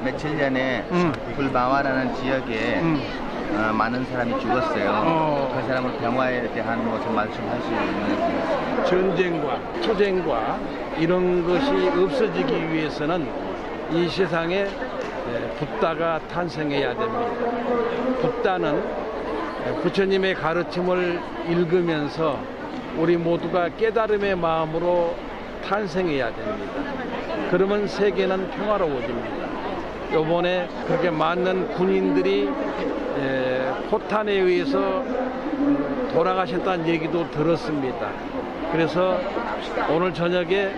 며칠 전에 불바와라는 지역에 많은 사람이 죽었어요. 그 사람은 평화에 대한 무슨 말씀할 수 있는 전쟁과 투쟁과 이런 것이 없어지기 위해서는 이 세상에 붓다가 탄생해야 됩니다. 붓다는 부처님의 가르침을 읽으면서 우리 모두가 깨달음의 마음으로 탄생해야 됩니다. 그러면 세계는 평화로워집니다. 이번에 그렇게 많은 군인들이 포탄에 의해서 돌아가셨다는 얘기도 들었습니다. 그래서 오늘 저녁에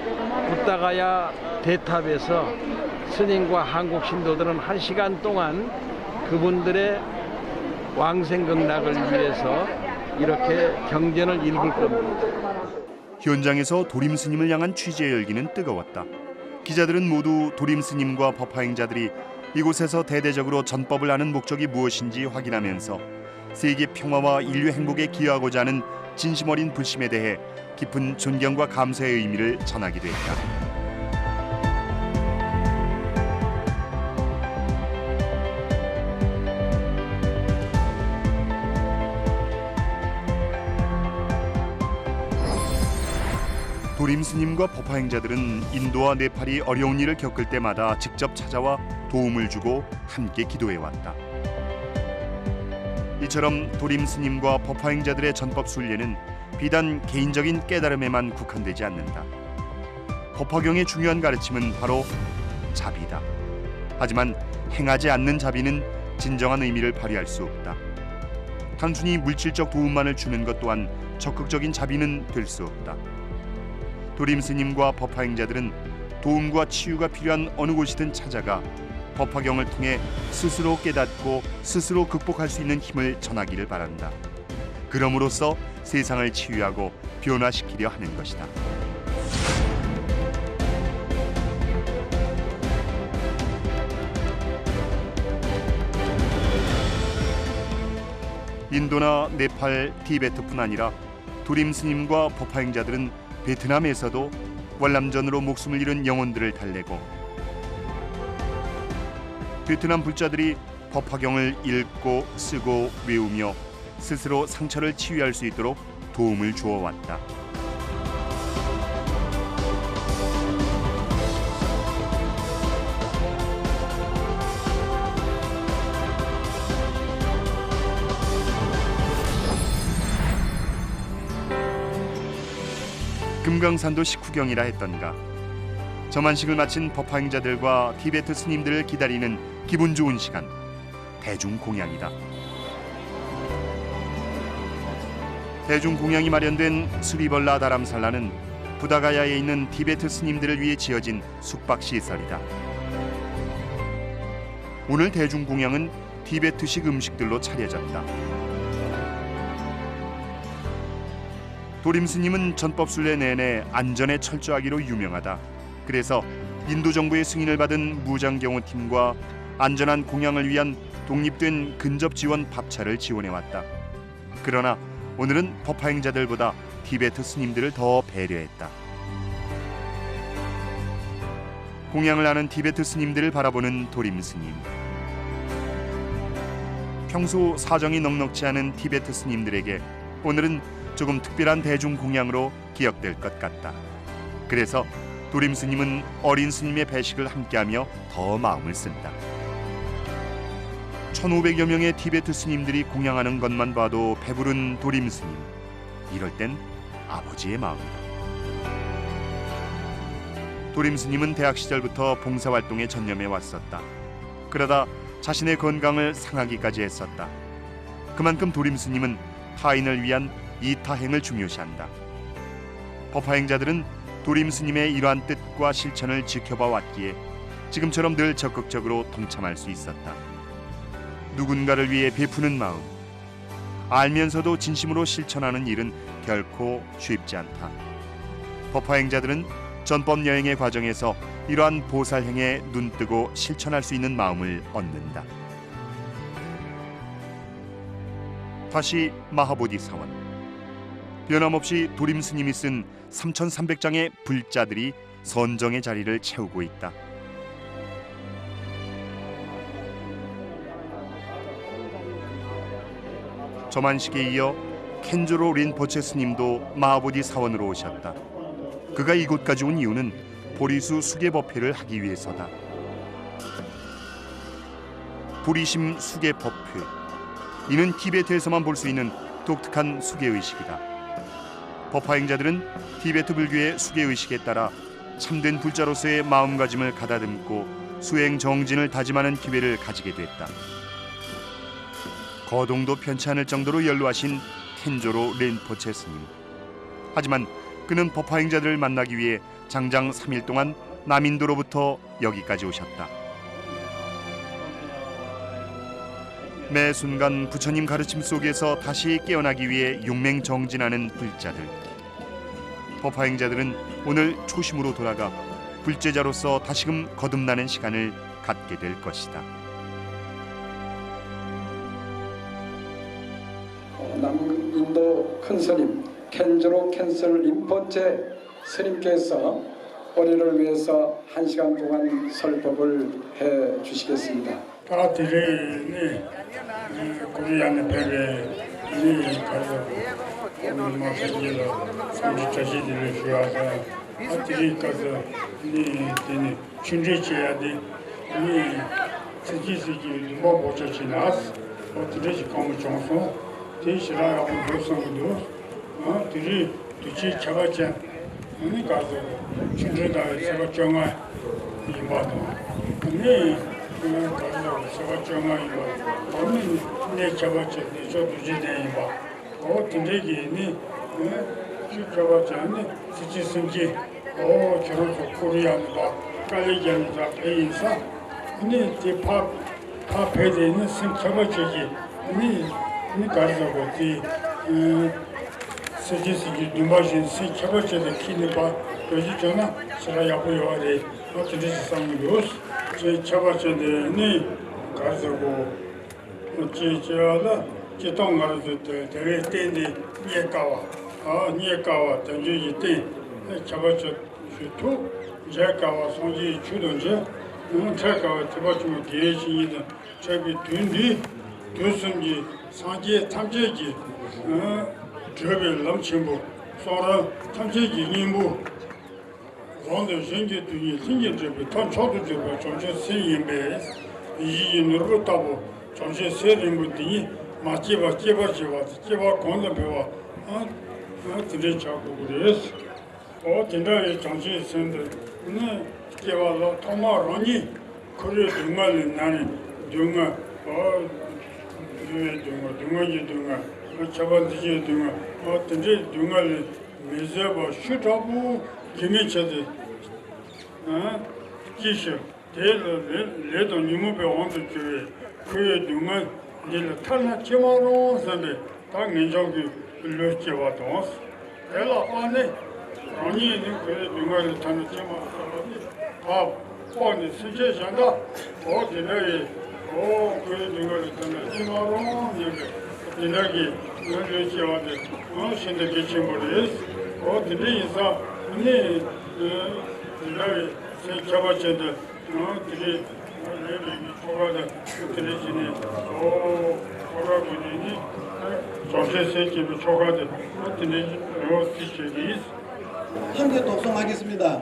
붓다가야 대탑에서 스님과 한국 신도들은 1시간 동안 그분들의 왕생극락을 위해서 이렇게 경전을 읽을 겁니다. 현장에서 도림 스님을 향한 취재 열기는 뜨거웠다. 기자들은 모두 도림 스님과 법화행자들이 이곳에서 대대적으로 전법을 하는 목적이 무엇인지 확인하면서 세계 평화와 인류 행복에 기여하고자 하는 진심 어린 불심에 대해 깊은 존경과 감사의 의미를 전하기도 했다. 도림 스님과 법화행자들은 인도와 네팔이 어려운 일을 겪을 때마다 직접 찾아와 도움을 주고 함께 기도해왔다. 이처럼 도림 스님과 법화행자들의 전법 순례는 비단 개인적인 깨달음에만 국한되지 않는다. 법화경의 중요한 가르침은 바로 자비다. 하지만 행하지 않는 자비는 진정한 의미를 발휘할 수 없다. 단순히 물질적 도움만을 주는 것 또한 적극적인 자비는 될 수 없다. 도림 스님과 법화행자들은 도움과 치유가 필요한 어느 곳이든 찾아가 법화경을 통해 스스로 깨닫고 스스로 극복할 수 있는 힘을 전하기를 바란다. 그럼으로써 세상을 치유하고 변화시키려 하는 것이다. 인도나 네팔, 티베트뿐 아니라 도림 스님과 법화행자들은 베트남에서도 월남전으로 목숨을 잃은 영혼들을 달래고 베트남 불자들이 법화경을 읽고 쓰고 외우며 스스로 상처를 치유할 수 있도록 도움을 주어왔다. 금강산도 식후경이라 했던가. 점안식을 마친 법화행자들과 티베트 스님들을 기다리는 기분 좋은 시간, 대중공양이다. 대중공양이 마련된 수리벌라 다람살라는 부다가야에 있는 티베트 스님들을 위해 지어진 숙박시설이다. 오늘 대중공양은 티베트식 음식들로 차려졌다. 도림 스님은 전법 순례 내내 안전에 철저하기로 유명하다. 그래서 인도 정부의 승인을 받은 무장경호팀과 안전한 공양을 위한 독립된 근접 지원 밥차를 지원해왔다. 그러나 오늘은 법화행자들보다 티베트 스님들을 더 배려했다. 공양을 하는 티베트 스님들을 바라보는 도림 스님. 평소 사정이 넉넉지 않은 티베트 스님들에게 오늘은 조금 특별한 대중 공양으로 기억될 것 같다. 그래서 도림 스님은 어린 스님의 배식을 함께하며 더 마음을 쓴다. 1500여 명의 티베트 스님들이 공양하는 것만 봐도 배부른 도림 스님. 이럴 땐 아버지의 마음이다. 도림 스님은 대학 시절부터 봉사활동에 전념해 왔었다. 그러다 자신의 건강을 상하기까지 했었다. 그만큼 도림 스님은 타인을 위한 이타행을 중요시한다. 법화행자들은 도림 스님의 이러한 뜻과 실천을 지켜봐 왔기에 지금처럼 늘 적극적으로 동참할 수 있었다. 누군가를 위해 베푸는 마음, 알면서도 진심으로 실천하는 일은 결코 쉽지 않다. 법화행자들은 전법 여행의 과정에서 이러한 보살행에 눈뜨고 실천할 수 있는 마음을 얻는다. 다시 마하보디사원. 변함없이 도림 스님이 쓴 3,300장의 불자들이 선정의 자리를 채우고 있다. 저만식에 이어 켄조로 린포체 스님도 마하보디 사원으로 오셨다. 그가 이곳까지 온 이유는 보리수 수계법회를 하기 위해서다. 보리심 수계법회. 이는 티베트에서만 볼 수 있는 독특한 수계의식이다. 법화행자들은 티베트 불교의 수계의식에 따라 참된 불자로서의 마음가짐을 가다듬고 수행 정진을 다짐하는 기회를 가지게 됐다. 거동도 편치 않을 정도로 연로하신 켄조로 린포체 스님. 하지만 그는 법화행자들을 만나기 위해 장장 3일 동안 남인도로부터 여기까지 오셨다. 매 순간 부처님 가르침 속에서 다시 깨어나기 위해 용맹정진하는 불자들. 법화행자들은 오늘 초심으로 돌아가 불제자로서 다시금 거듭나는 시간을 갖게 될 것이다. 남인도 큰 스님 켄조로 켄슬 린포체 스님께서 우리를 위해서 1시간 동안 설법을 해 주시겠습니다. 파티레니 코리안의 배에 이 가서 오늘 마사지로 삼지차시들을 주어서 파티레 가서 니 되니 춘지해야 돼. 니 스지스지 뭐 보자치나스 어떻게 가면 좋소. 대시라 한번 볼성도 들이 두치 잡았지. 아니 가서 춘지다 제가 정말 이 마도 니 가서 제가 정말 이거 오늘 내 잡았지. 내 저도 지내 봐. 근데기니 잡았지 않니? 스지스지 저런 코리안 봐. 깔리기는 다 배인사. 근데 파 배대는 생 잡았지. 니 가서 보지 스지스지 누마신 생 잡았지. 키는 봐. 그지 전화 제가 야보요 아래 어떻게 상무로스 제 잡았지. 가서 고 제자라 제동 가서 대회 때인데 니에까와 던지지 때 잡았지. 또 제가와 손지 주던지 제가 잡았지만 계신이다. 저기 둔디 교수님 상계 탐제기 저별 넘친부 소라 탐제기 임부 원도 생계 뒤에 생계 저별 더 저도 저별 정신 세임배 이인으로 따고 정신 세림부터니 마치바 건도 배워 들이 자고 그래서 진짜에 정신 센데 개발로 토마로니 그래 정말 나는 정말 동아지 저번지 동아 어떤지 동아를 메셔봐 슈타부 김에쳐데 기셔 레도 니모베 온도 주에 그 동아 일 탈나 치마로 선데 딱 내적이 일러지 와도 엘라 안에 아니 그 동아를 타는 치마 뻔히 스제션다 어디에 그래 이거를 때문에 이마로 이렇게 이렇게 와데 신의 개침벌이 어디에 있어 아니 이렇게 첫 번째는 들이 초가다 들이지니 초가군이니 조세세끼리 초가다 들이 티체리 한 개 독송하겠습니다.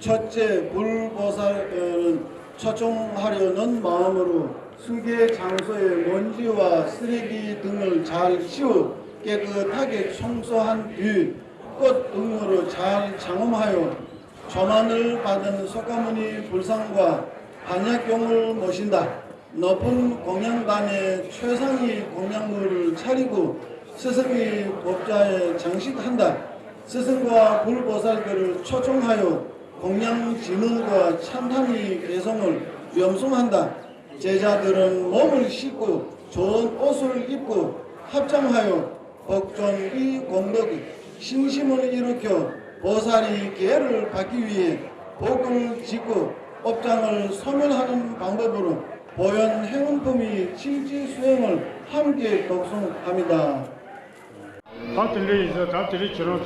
첫째, 불보살은 초청하려는 마음으로 수계 장소의 먼지와 쓰레기 등을 잘 치워 깨끗하게 청소한 뒤 꽃 등으로 잘 장엄하여 조만을 받은 석가모니 불상과 반야경을 모신다. 높은 공양단에 최상위 공양물을 차리고 스승의 법좌에 장식한다. 스승과 불보살들을 초청하여 공양진흥과 찬탄의 개성을 명송한다. 제자들은 몸을 씻고 좋은 옷을 입고 합장하여 복존의 공덕 신심을 일으켜 보살이 계를 받기 위해 복을 짓고 업장을 소멸하는 방법으로 보현 행운품이 칠지 수행을 함께 독송합니다. 다들이 이제 다들이 저러서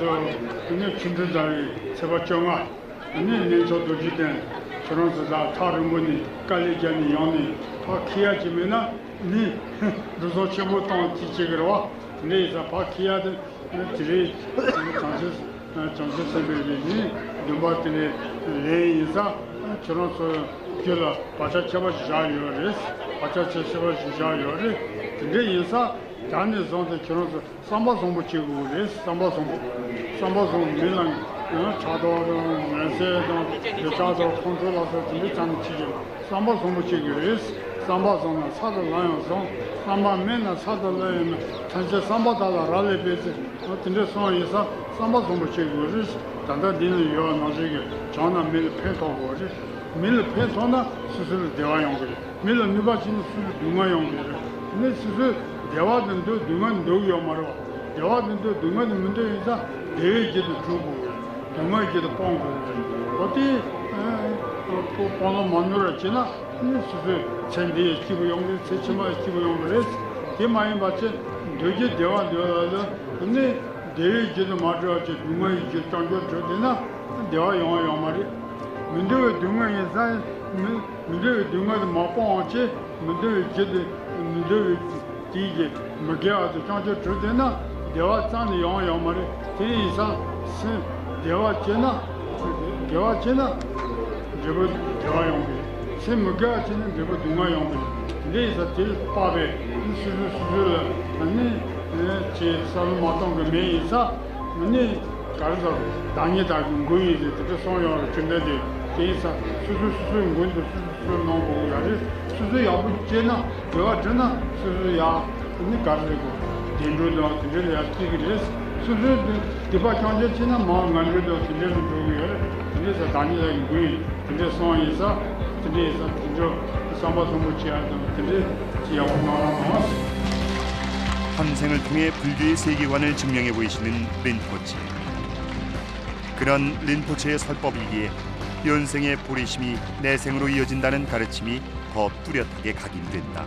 그냥 친구들이 세바정아 아니 저도 지된 저러서 다 다른 분이 깔리자니 연이 다 키야지면은 니 그래서 처음부터 지치기로 와 근데 이제 바퀴야들 들이 정신세배니 누바들이 레이사 저러서 길어 바자쳐봐 자요레스 바자쳐봐 자요레 근데 이사 단에서도 저러서 삼바송부 치고레스 삼바송 밀랑 차도로 면세도 여자도 컨트롤해서 근데 장 치고 삼바송부 치고레스 삼바송은 사들라요서 삼바면은 사들라요 전체 삼바다라 라레베스 근데 소이사 삼바송부 치고레스 단단디는 요 나중에 전화 밀 패도고지 밀 패도나 수술 대화용거리 밀 누바치는 수술 누마용거리 근데 수술 대화든도 누만 누요 말어 대화든도 누만 문제에서 대외기도 주고 누마기도 뽕고 어디 뽕을 만들었지나 수술 전대 기부용을 세치마 기부용을 했어 그 많이 받지 되게 대화되어서 근데 대외기도 맞아지 누마기 장교 저되나 대화 영어 말이 문제가 누마에서 문제 누마도 마포한테 문제가 이게 뭐게아도 장저 저되나 대화 짠이 영어 말이 대이사 대화제나 저거 대화용 세무가지는 저거 동화용 그래서 딜 파베 수술 아니 제 살마던 그 메이사 아니 가서 당이다 고이지 그 소요 준대데 대이사 수술 문도 수술 놓고 가지 수술 야부제나 대화제나 수술야 근데 가지고 딘로도 들려야 되겠지 수술 디파천제나 마음만으로도 들려는 거예요. 그래서 다니는 거예요. 근데 소원에서 그래서 저 삼바송무치하던 근데 지역마마 환생을 통해 불교의 세계관을 증명해 보이시는 린포체. 그런 린포체의 설법이기에 연생의 보리심이 내생으로 이어진다는 가르침이 더 뚜렷하게 각인된다.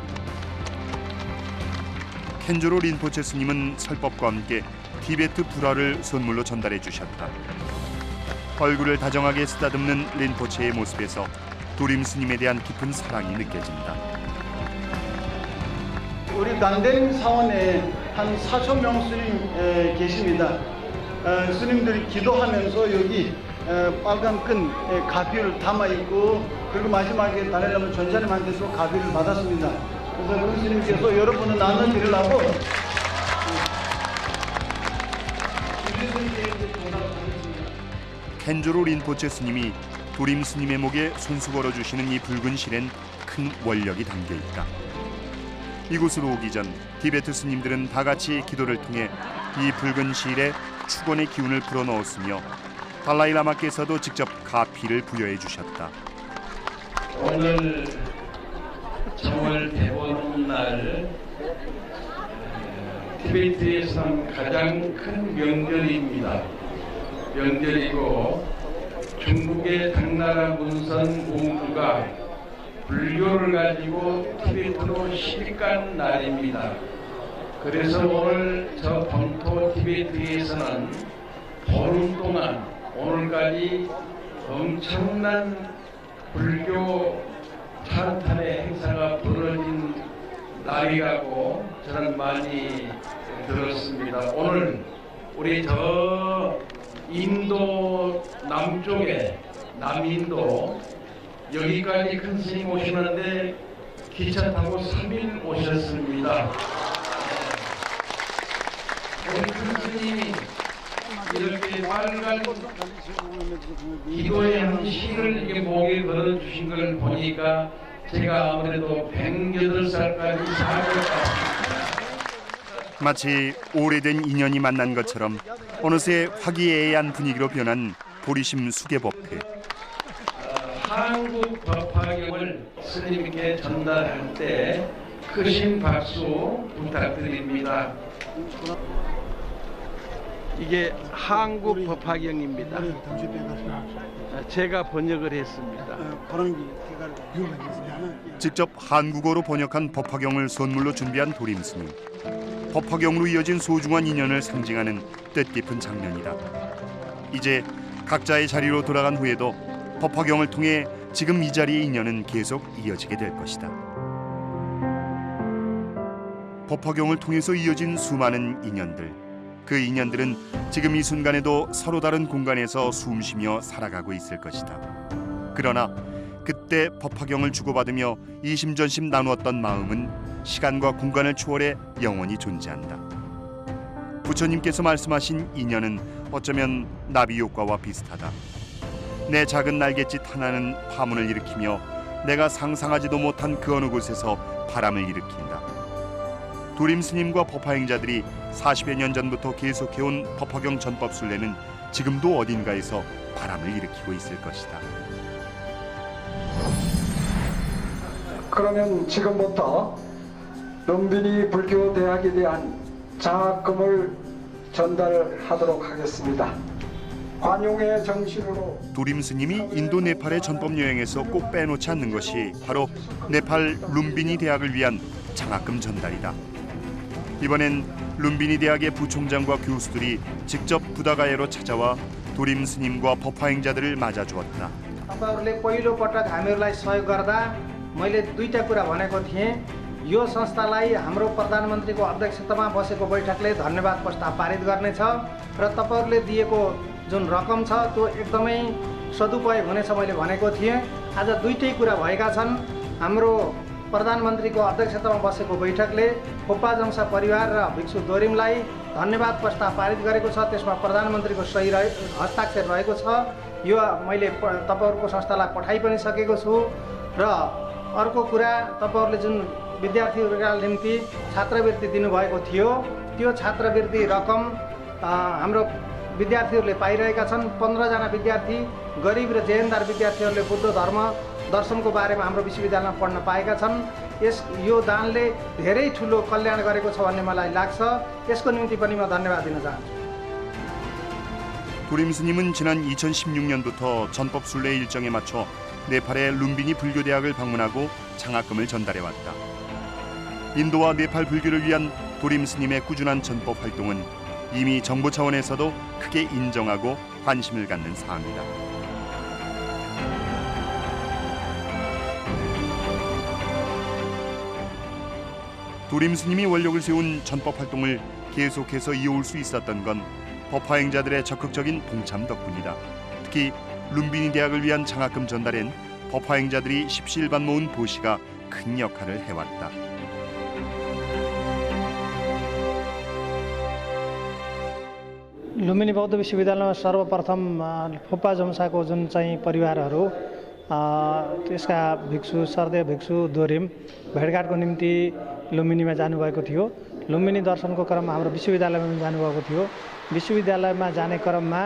켄조로 린포체 스님은 설법과 함께 티베트 불화를 선물로 전달해 주셨다. 얼굴을 다정하게 쓰다듬는 린포체의 모습에서 도림 스님에 대한 깊은 사랑이 느껴진다. 우리 간댕 사원에 한 4,000명 스님 계십니다. 스님들이 기도하면서 여기 빨간 끈 가비를 담아 있고 그리고 마지막에 다니엘라마 전사님한테서 가비를 받았습니다. 그래서 그 스님께서 여러분을 나눠드리려고 켄조로 린포체 스님이 도림 스님의 목에 손수 걸어주시는 이 붉은 실엔 큰 원력이 담겨있다. 이곳으로 오기 전 티베트 스님들은 다 같이 기도를 통해 이 붉은 실에 축원의 기운을 불어넣었으며 달라이라마께서도 직접 가피를 부여해 주셨다. 오늘 정월 대보름 날 티베트에서는 가장 큰 명절입니다. 명절이고 중국의 당나라 문선 공주가 불교를 가지고 티베트로 시집간 날입니다. 그래서 오늘 저 본토 티베트에서는 보름 동안 오늘까지 엄청난 불교 찬탄의 행사가 벌어진 날이라고 저는 많이 들었습니다. 오늘 우리 저 인도 남쪽에 남인도 여기까지 큰 스님 오시는데 기차 타고 3일 오셨습니다. 우리 큰 스님이 이렇게 빨간 기도의 한 시를 이렇게 목에 걸어주신 걸 보니까 제가 아무래도 108살까지 살 것 같습니다. 마치 오래된 인연이 만난 것처럼 어느새 화기애애한 분위기로 변한 보리심 수계법회. 한국 법화경을 스님께 전달할 때 크신 박수 부탁드립니다. 이게 한국 법화경입니다. 제가 번역을 했습니다. 직접 한국어로 번역한 법화경을 선물로 준비한 도림스님. 법화경으로 이어진 소중한 인연을 상징하는 뜻깊은 장면이다. 이제 각자의 자리로 돌아간 후에도 법화경을 통해 지금 이 자리의 인연은 계속 이어지게 될 것이다. 법화경을 통해서 이어진 수많은 인연들. 그 인연들은 지금 이 순간에도 서로 다른 공간에서 숨쉬며 살아가고 있을 것이다. 그러나 그때 법화경을 주고받으며 이심전심 나누었던 마음은 시간과 공간을 초월해 영원히 존재한다. 부처님께서 말씀하신 인연은 어쩌면 나비 효과와 비슷하다. 내 작은 날갯짓 하나는 파문을 일으키며 내가 상상하지도 못한 그 어느 곳에서 바람을 일으킨다. 도림 스님과 법화행자들이 40여 년 전부터 계속해온 법화경 전법 순례는 지금도 어딘가에서 바람을 일으키고 있을 것이다. 그러면 지금부터 룸비니 불교대학에 대한 장학금을 전달하도록 하겠습니다. 관용의 정신으로 도림 스님이 인도 네팔의 전법 여행에서 꼭 빼놓지 않는 것이 바로 네팔 룸비니 대학을 위한 장학금 전달이다. 이번엔 룸비니 대학의 부총장과 교수들이 직접 부다가야로 찾아와 도림 스님과 법화행자들을 맞아주었다. तपाईहरुले पहिलो पटक हामीहरूलाई सहयोग गर्दा मैले दुईटा कुरा भनेको थिएँ। यो संस्थालाई हाम्रो प्रधानमन्त्रीको अध्यक्षतामा बसेको बैठकले धन्यवाद प्रस्ताव पारित गर्नेछ र तपाईहरुले दिएको जुन रकम छ त्यो एकदमै सदुपयोग हुनेछ मैले भनेको थिएँ। आज दुईटै कुरा भएका छन्। हाम्रो प्रधानमन्त्रीको अध्यक्षतामा बसेको बैठकले खोप्पा परिवार र भिक्षु दोरिमलाई धन्यवाद प्रस्ताव पारित गरेको छ। त्यसमा प्रधानमन्त्रीको सही हस्ताक्षर रहेको छ। यो मैले तपाईहरुको संस्थालाई पठाइ पनि सकेको छु। र अर्को कुरा तपाईहरुले जुन विद्यार्थीहरुका निम्ति छात्रवृत्ति दिनुभएको थियो त्यो छात्रवृत्ति रकम हाम्रो विद्यार्थीहरूले पाइरहेका छन्। 15 जना विद्यार्थी गरिब र जेहेन्दार विद्यार्थीहरूले बुद्ध धर्म दर्शनको बारेमा हाम्रो विश्वविद्यालयमा पढ्न पाएका छन्। यो दानले धेरै ठुलो कल्याण गरेको छ भन्ने मलाई लाग्छ। यसको निम्ति पनि म धन्यवाद दिन चाहन्छु। 도림 스님은 지난 2016년부터 전법 순례 일정에 맞춰 네팔의 룸비니 불교대학을 방문하고 장학금을 전달해왔다. 인도와 네팔 불교를 위한 도림 스님의 꾸준한 전법 활동은 이미 정부 차원에서도 크게 인정하고 관심을 갖는 사항이다. 도림 스님이 원력을 세운 전법 활동을 계속해서 이어올 수 있었던 건 법화행자들의 적극적인 동참 덕분이다. 특히 룸비니 대학을 위한 장학금 전달엔 법화행자들이 십시일반 모은 보시가 큰 역할을 해왔다. लुम्बिनी बौद्ध विश्वविद्यालयमा सर्वप्रथम फुप्पा जम्साको जुन चाहिँ परिवारहरू त्यसका भिक्षु सरदेव भिक्षु दोरिम भेटघाटको निम्ति लुम्बिनीमा जानुभएको थियो। लुम्बिनी दर्शनको क्रममा हाम्रो विश्वविद्यालयमा जानुभएको थियो। विश्वविद्यालयमा जाने क्रममा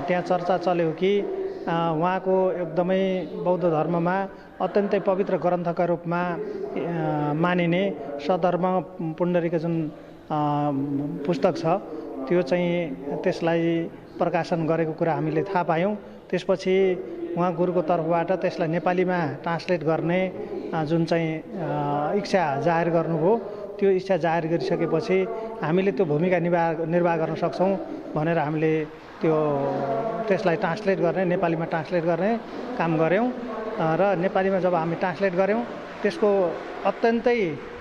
त्यहाँ चर्चा चल्यो कि उहाँको एकदमै बौद्ध धर्ममा अत्यन्तै पवित्र ग्रन्थका रूपमा मानिने सधर्म पुण्डरीको जुन पुस्तक छ त्यो चाहिँ त्यसलाई प्रकाशन गरेको कुरा हामीले थाहा पायौँ। त्यसपछि उहाँ गुरुको तर्फबाट त्यसलाई नेपालीमा ट्रान्सलेट गर्ने जुन चाहिँ इच्छा जाहेर गर्नुभयो। त्यो इच्छा जाहेर गरिसकेपछि हामीले त्यो भूमिका निर्वाह गर्न सक्छौँ भनेर हामीले त्यसलाई ट्रान्सलेट गर्ने, नेपालीमा ट्रान्सलेट गर्ने काम गऱ्यौँ र नेपालीमा जब हामी ट्रान्सलेट गऱ्यौँ त्यसको अत्यन्तै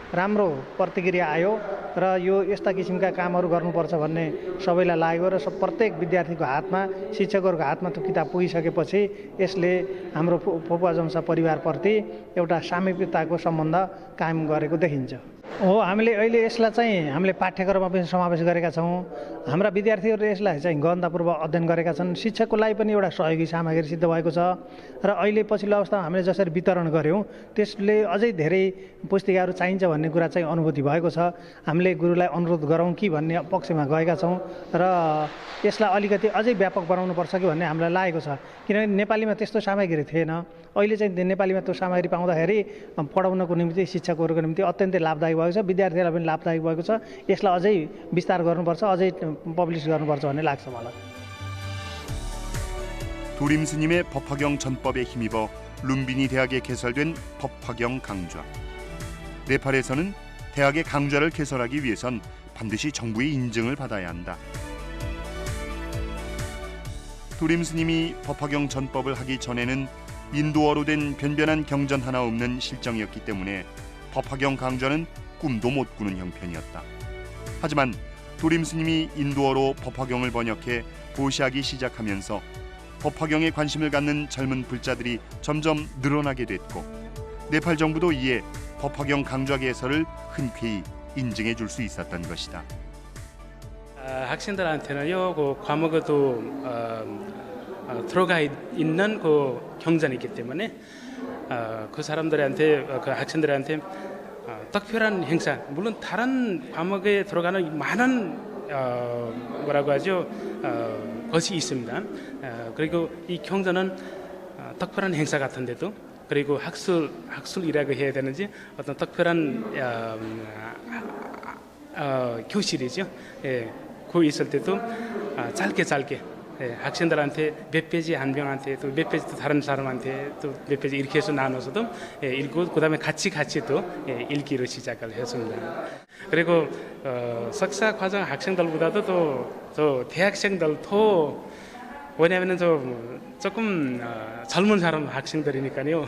राम्रो प्रतिक्रिया आयो र यो यस्ता किसिमका कामहरू गर्नुपर्छ भन्ने सबैलाई लाग्यो र प्रत्येक विद्यार्थीको हातमा, शिक्षकहरूको हातमा त्यो किताब पुगिसकेपछि यसले हाम्रो फोपाजोङसा परिवारप्रति एउटा सामिप्यताको सम्बन्ध कायम गरेको देखिन्छ। हामीले अहिले यसलाई चाहिँ हामीले पाठ्यक्रममा पनि समावेश गरेका छौँ। हाम्रा विद्यार्थीहरूले यसलाई चाहिँ गहनतापूर्वक अध्ययन गरेका छन्। शिक्षकको लागि पनि एउटा सहयोगी सामग्री सिद्ध भएको छ र अहिले पछिल्लो अवस्थामा हामीले जसरी वितरण गऱ्यौँ त्यसले अझै धेरै पुस्तिकाहरू चाहिन्छ भन्ने कुरा चाहिँ अनुभूति भएको छ। हामीले गुरुलाई अनुरोध गरौँ कि भन्ने पक्षमा गएका छौँ र यसलाई अलिकति अझै व्यापक बनाउनुपर्छ कि भन्ने हामीलाई लागेको छ, किनभने नेपालीमा त्यस्तो सामग्री थिएन। अहिले चाहिँ नेपालीमा त्यो सामग्री पाउँदाखेरि पढाउनको निम्ति, शिक्षकहरूको निम्ति अत्यन्तै लाभदायक भएको छ, विद्यार्थीहरूलाई पनि लाभदायक भएको छ। यसलाई अझै विस्तार गर्नुपर्छ, अझै पब्लिस गर्नुपर्छ भन्ने लाग्छ मलाई। 도림 스님의 법화경 전법에 힘입어 룸비니 대학에 개설된 법화경 강좌. 네팔에서는 대학의 강좌를 개설하기 위해선 반드시 정부의 인증을 받아야 한다. 도림 스님이 법화경 전법을 하기 전에는 인도어로 된 변변한 경전 하나 없는 실정이었기 때문에 법화경 강좌는 꿈도 못 꾸는 형편이었다. 하지만 도림 스님이 인도어로 법화경을 번역해 보시하기 시작하면서 법화경에 관심을 갖는 젊은 불자들이 점점 늘어나게 됐고 네팔 정부도 이에 법화경 강좌 개설을 흔쾌히 인증해 줄 수 있었던 것이다. 학생들한테는요, 그 과목에도 들어가 있는 그 경전이기 때문에 그 사람들한테, 그 학생들한테 특별한 행사, 물론 다른 과목에 들어가는 많은 뭐라고 하죠, 것이 있습니다. 그리고 이 경전은 특별한 행사 같은데도, 그리고 학술이라고 해야 되는지 어떤 특별한 교실이죠. 예, 그 있을 때도 짧게 학생들한테 몇 페이지 한 명한테 또 몇 페이지 또 다른 사람한테 또 몇 페이지 이렇게 해서 나눠서도 읽고 그다음에 같이 또 읽기로 시작을 했습니다. 그리고 석사 과정 학생들보다도 또 대학생들 더 왜냐하면 조금 젊은 사람 학생들이니까요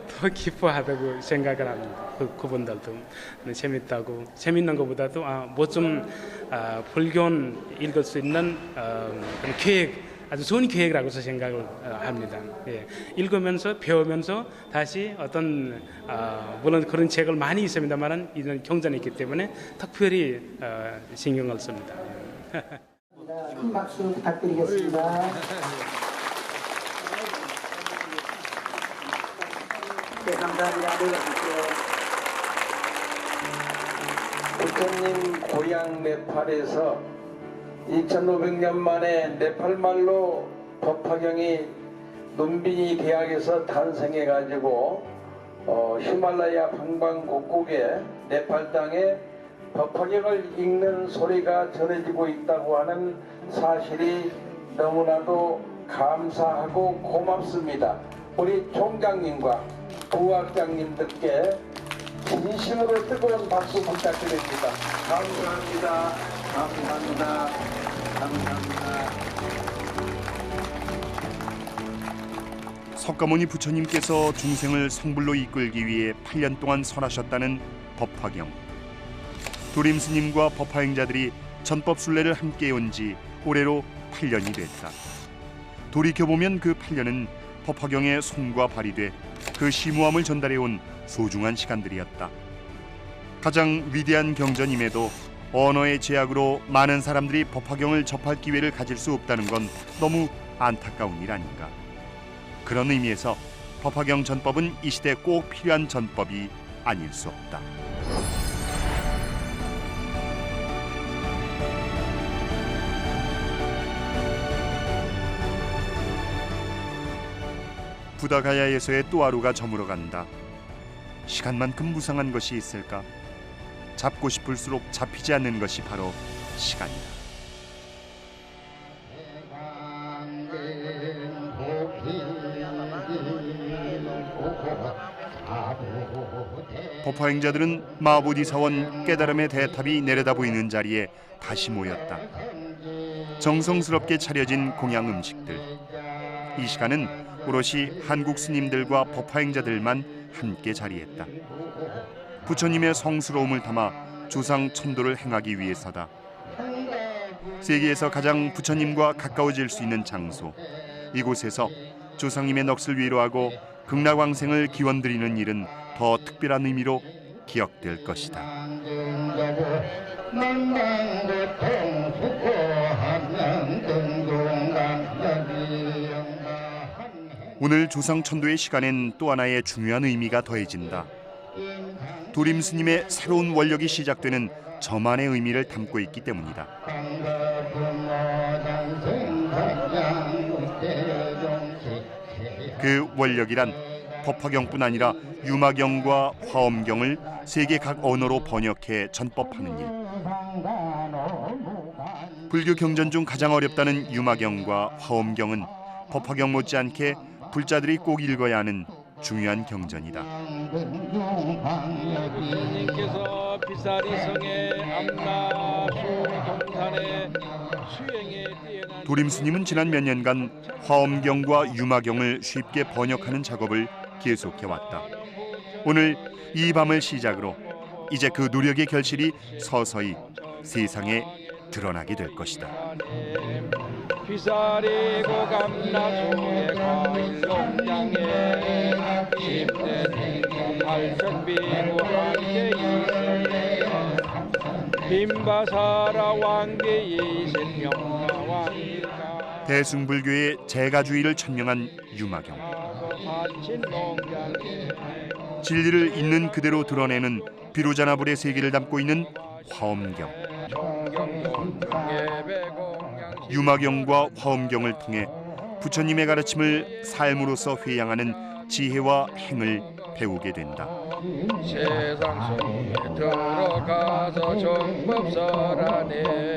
더 기뻐하다고 생각을 합니다. 그분들도 재밌다고, 재밌는 것보다도 뭐 좀 불교는 읽을 수 있는 그런 계획, 아주 좋은 계획이라고 생각을 합니다. 예. 읽으면서 배우면서 다시 어떤 물론 그런 책을 많이 있습니다만은 이런 경전이 있기 때문에 특별히 신경을 씁니다. 큰 박수 부탁드리겠습니다. 네, 감사합니다. 부처님 고향 네팔에서 2500년 만에 네팔말로 법화경이 룸비니 대학에서 탄생해가지고 히말라야 방방곡곡에 네팔 땅에 법화경을 읽는 소리가 전해지고 있다고 하는 사실이 너무나도 감사하고 고맙습니다. 우리 총장님과 부학장님들께 진심으로 뜨거운 박수 부탁드립니다. 감사합니다. 감사합니다. 감사합니다. 석가모니 부처님께서 중생을 성불로 이끌기 위해 8년 동안 설하셨다는 법화경. 도림 스님과 법화행자들이 전법 순례를 함께 온 지 올해로 8년이 됐다. 돌이켜보면 그 8년은 법화경의 손과 발이 돼 그 심오함을 전달해온 소중한 시간들이었다. 가장 위대한 경전임에도 언어의 제약으로 많은 사람들이 법화경을 접할 기회를 가질 수 없다는 건 너무 안타까운 일 아닌가. 그런 의미에서 법화경 전법은 이 시대 꼭 필요한 전법이 아닐 수 없다. 부다가야에서의 또 하루가 저물어간다. 시간만큼 무상한 것이 있을까? 잡고 싶을수록 잡히지 않는 것이 바로 시간이다. 법화행자들은 마보디사원 깨달음의 대탑이 내려다 보이는 자리에 다시 모였다. 정성스럽게 차려진 공양 음식들. 이 시간은 오롯이 한국 스님들과 법화행자들만 함께 자리했다. 부처님의 성스러움을 담아 조상 천도를 행하기 위해서다. 세계에서 가장 부처님과 가까워질 수 있는 장소, 이곳에서 조상님의 넋을 위로하고 극락왕생을 기원드리는 일은 더 특별한 의미로 기억될 것이다. 오늘 조상 천도의 시간엔 또 하나의 중요한 의미가 더해진다. 도림 스님의 새로운 원력이 시작되는 저만의 의미를 담고 있기 때문이다. 그 원력이란 법화경뿐 아니라 유마경과 화엄경을 세계 각 언어로 번역해 전법하는 일. 불교 경전 중 가장 어렵다는 유마경과 화엄경은 법화경 못지않게 불자들이 꼭 읽어야 하는 중요한 경전이다. 부처님께서 비사리성의 암나수 동산의 수행에 뛰어난 도림 스님은 지난 몇 년간 화엄경과 유마경을 쉽게 번역하는 작업을 계속해왔다. 오늘 이 밤을 시작으로 이제 그 노력의 결실이 서서히 세상에 드러나게 될 것이다. 비사리고 감나수의 과일농장에 10대는 발전비고 한계이 빈바사라 왕계이 생명마 왕일가 대승불교의 제가주의를 천명한 유마경. 진리를 있는 그대로 드러내는 비로자나불의 세계를 담고 있는 화엄경. 유마경과 화엄경을 통해 부처님의 가르침을 삶으로서 회양하는 지혜와 행을 배우게 된다. 세상 속에 들어가서 정법설하네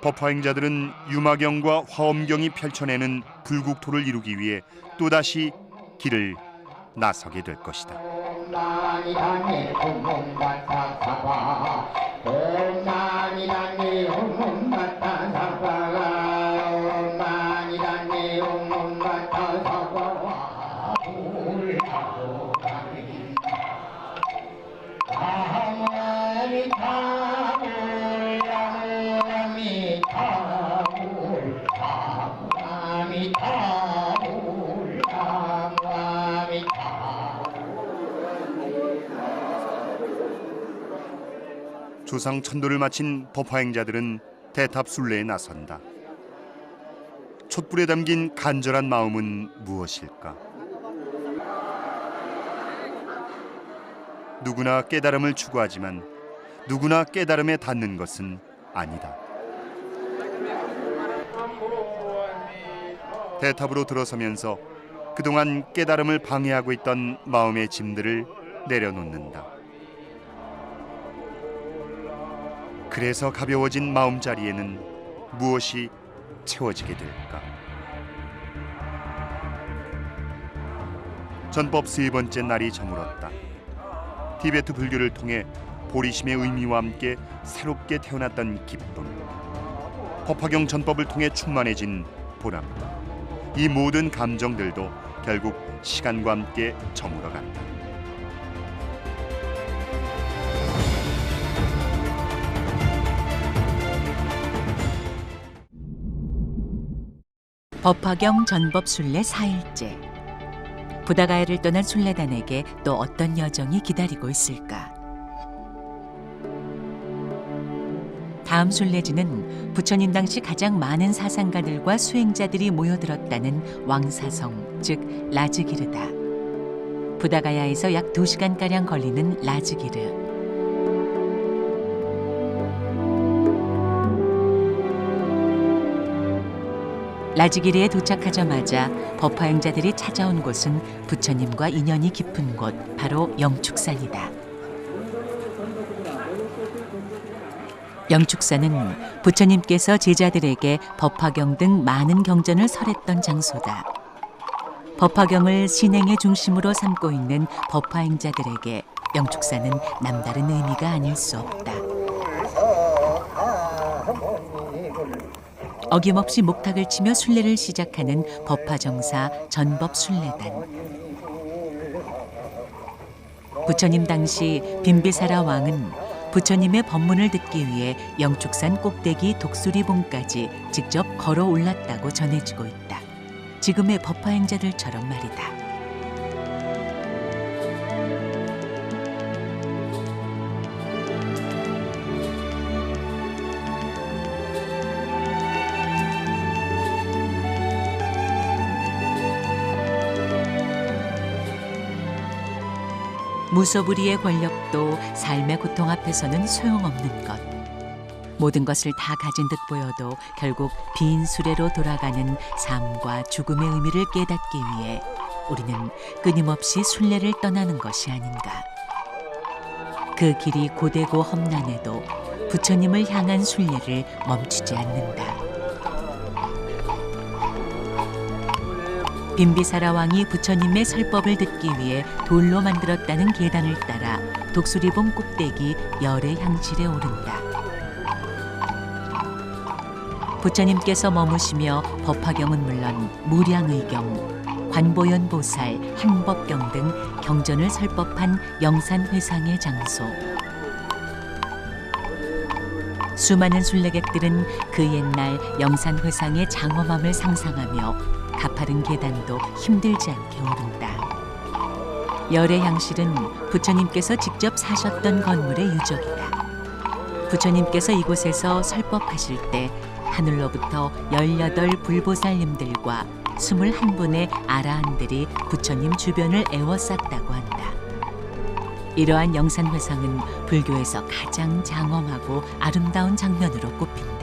법화행자들은 유마경과 화엄경이 펼쳐내는 불국토를 이루기 위해 또다시 길을 나서게 될 것이다. 조상 천도를 마친 법화행자들은 대탑 순례에 나선다. 촛불에 담긴 간절한 마음은 무엇일까? 누구나 깨달음을 추구하지만 누구나 깨달음에 닿는 것은 아니다. 대탑으로 들어서면서 그동안 깨달음을 방해하고 있던 마음의 짐들을 내려놓는다. 그래서 가벼워진 마음자리에는 무엇이 채워지게 될까? 전법 세 번째 날이 저물었다. 티베트 불교를 통해 보리심의 의미와 함께 새롭게 태어났던 기쁨, 법화경 전법을 통해 충만해진 보람, 이 모든 감정들도 결국 시간과 함께 저물어간다. 법화경 전법 순례 4일째. 부다가야를 떠난 순례단에게 또 어떤 여정이 기다리고 있을까? 다음 순례지는 부처님 당시 가장 많은 사상가들과 수행자들이 모여들었다는 왕사성, 즉 라즈기르다. 부다가야에서 약 2시간가량 걸리는 라즈기르. 라즈기르에 도착하자마자 법화행자들이 찾아온 곳은 부처님과 인연이 깊은 곳, 바로 영축산이다. 영축사는 부처님께서 제자들에게 법화경 등 많은 경전을 설했던 장소다. 법화경을 신행의 중심으로 삼고 있는 법화행자들에게 영축사는 남다른 의미가 아닐 수 없다. 어김없이 목탁을 치며 순례를 시작하는 법화정사 전법순례단. 부처님 당시 빈비사라 왕은 부처님의 법문을 듣기 위해 영축산 꼭대기 독수리봉까지 직접 걸어 올랐다고 전해지고 있다. 지금의 법화행자들처럼 말이다. 무소불위의 권력도 삶의 고통 앞에서는 소용없는 것. 모든 것을 다 가진 듯 보여도 결국 빈 수레로 돌아가는 삶과 죽음의 의미를 깨닫기 위해 우리는 끊임없이 순례를 떠나는 것이 아닌가. 그 길이 고되고 험난해도 부처님을 향한 순례를 멈추지 않는다. 빈비사라 왕이 부처님의 설법을 듣기 위해 돌로 만들었다는 계단을 따라 독수리봉 꼭대기 열의 향실에 오른다. 부처님께서 머무시며 법화경은 물론 무량의경, 관보연보살, 행법경 등 경전을 설법한 영산회상의 장소. 수많은 순례객들은 그 옛날 영산회상의 장엄함을 상상하며 가파른 계단도 힘들지 않게 오른다. 열의 향실은 부처님께서 직접 사셨던 건물의 유적이다. 부처님께서 이곳에서 설법하실 때 하늘로부터 18 불보살님들과 21분의 아라한들이 부처님 주변을 에워쌌다고 한다. 이러한 영산회상은 불교에서 가장 장엄하고 아름다운 장면으로 꼽힌다.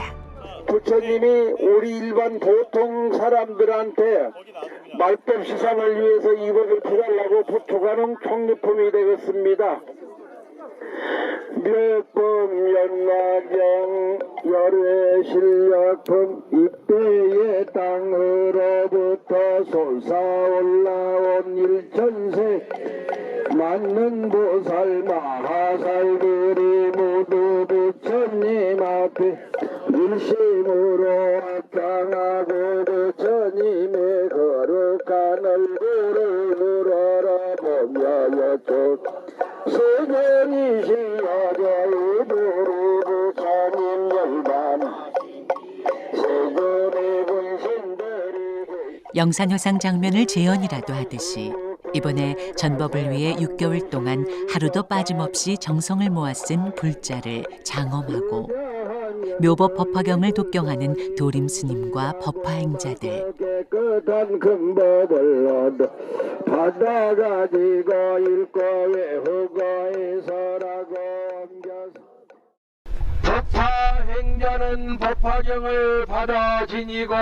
부처님이 우리 일반 보통 사람들한테 말법 시상을 위해서 이 법을 필요하려고 부초가는 총리품이 되겠습니다. 묘법 연화경 열의 실력품 이때의 땅으로부터 솟아올라온 일천세 맞는 보살 마하살들이 모두 부처님 앞에 일심으로 합장하고 부처님의 거룩한 얼굴을 우러러보며 여쭙 세견이시여 저희들이 부처님 열반하시 세존의 분신들이 영산회상 장면을 재현이라도 하듯이 이번에 전법을 위해 6개월 동안 하루도 빠짐없이 정성을 모아 쓴 불자를 장엄하고 묘법 법화경을 독경하는 도림 스님과 법화행자들. 깨끗한 금법을 얻어 받아가지고 읽고 외우고 해설하고 옮겨서 법화행자는 법화경을 받아 지니고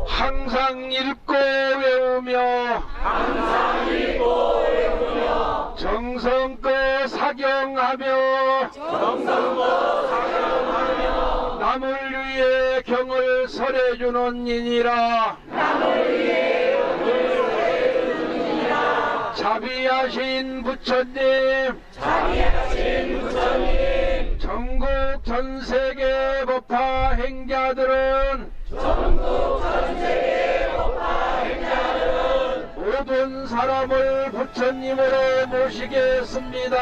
항상 읽고 외우며 정성껏 사경하며 남을 위해 경을 설해주는 이니라. 자비하신 부처님 전국 전세계 법화 행자들은 모든 사람을 부처님으로 모시겠습니다.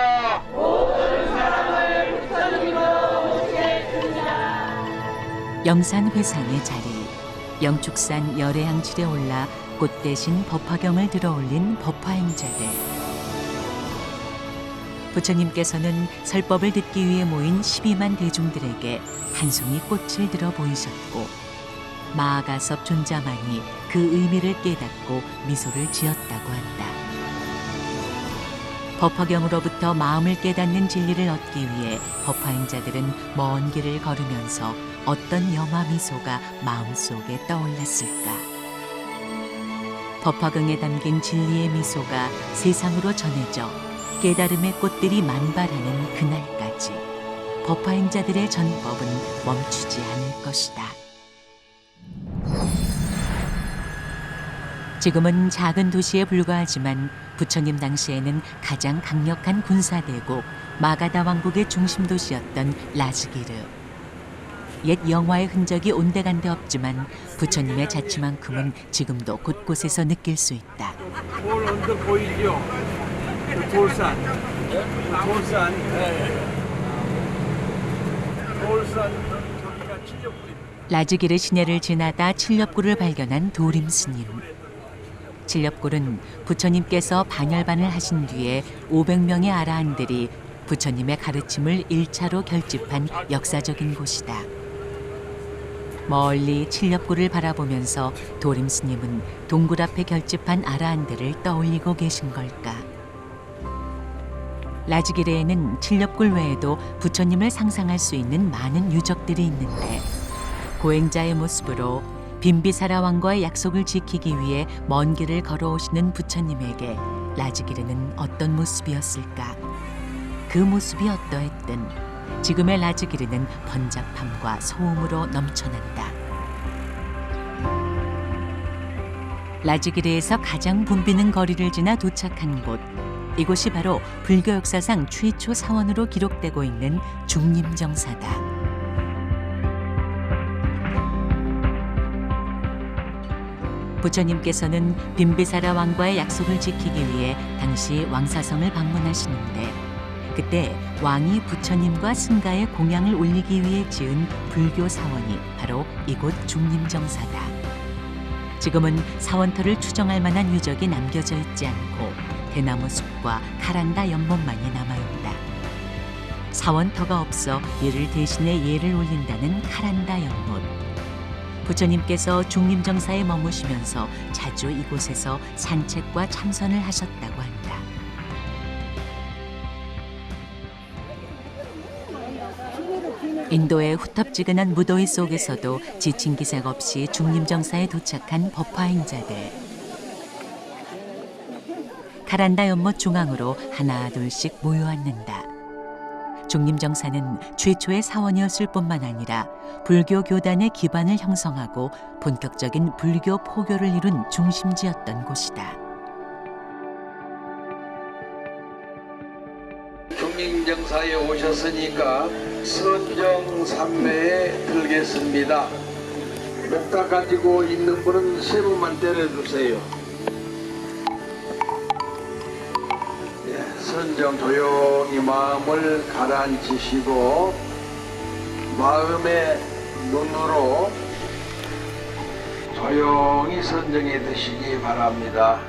영산회상의 자리, 영축산 열의 향실에 올라 꽃 대신 법화경을 들어올린 법화행자들. 부처님께서는 설법을 듣기 위해 모인 12만 대중들에게 한 송이 꽃을 들어 보이셨고 마아가섭 존자만이 그 의미를 깨닫고 미소를 지었다고 한다. 법화경으로부터 마음을 깨닫는 진리를 얻기 위해 법화행자들은 먼 길을 걸으면서 어떤 염화 미소가 마음속에 떠올랐을까. 법화경에 담긴 진리의 미소가 세상으로 전해져 깨달음의 꽃들이 만발하는 그날까지 법화행자들의 전법은 멈추지 않을 것이다. 지금은 작은 도시에 불과하지만 부처님 당시에는 가장 강력한 군사대국 마가다 왕국의 중심 도시였던 라즈기르. 옛 영화의 흔적이 온데간데 없지만 부처님의 자취만큼은 지금도 곳곳에서 느낄 수 있다. 돌 언덕 보이죠? 돌산. 돌산. 돌산 저기가 칠렵굴입니다. 라즈기르 시내를 지나다 칠렵굴을 발견한 도림 스님. 칠렵굴은 부처님께서 반열반을 하신 뒤에 500명의 아라한들이 부처님의 가르침을 1차로 결집한 역사적인 곳이다. 멀리 칠렵굴을 바라보면서 도림 스님은 동굴 앞에 결집한 아라한들을 떠올리고 계신 걸까. 라즈기르에는 칠렵굴 외에도 부처님을 상상할 수 있는 많은 유적들이 있는데 고행자의 모습으로 빈비사라 왕과의 약속을 지키기 위해 먼 길을 걸어오시는 부처님에게 라즈기르는 어떤 모습이었을까? 그 모습이 어떠했든 지금의 라즈기르는 번잡함과 소음으로 넘쳐난다. 라즈기르에서 가장 붐비는 거리를 지나 도착한 곳, 이곳이 바로 불교 역사상 최초 사원으로 기록되고 있는 중림정사다. 부처님께서는 빈비사라 왕과의 약속을 지키기 위해 당시 왕사성을 방문하시는데 그때 왕이 부처님과 승가의 공양을 올리기 위해 지은 불교 사원이 바로 이곳 중림정사다. 지금은 사원터를 추정할 만한 유적이 남겨져 있지 않고 대나무 숲과 카란다 연못만이 남아있다. 사원터가 없어 이를 대신해 예를 올린다는 카란다 연못. 부처님께서 중림정사에 머무시면서 자주 이곳에서 산책과 참선을 하셨다고 한다. 인도의 후텁지근한 무더위 속에서도 지친 기색 없이 중림정사에 도착한 법화행자들. 카란다 연못 중앙으로 하나 둘씩 모여앉는다. 중림정사는 최초의 사원이었을 뿐만 아니라 불교 교단의 기반을 형성하고 본격적인 불교 포교를 이룬 중심지였던 곳이다. 중림정사에 오셨으니까 선정삼매에 들겠습니다. 목다 가지고 있는 분은 세 분만 때려주세요. 선정 조용히 마음을 가라앉히시고 마음의 눈으로 조용히 선정해 드시기 바랍니다.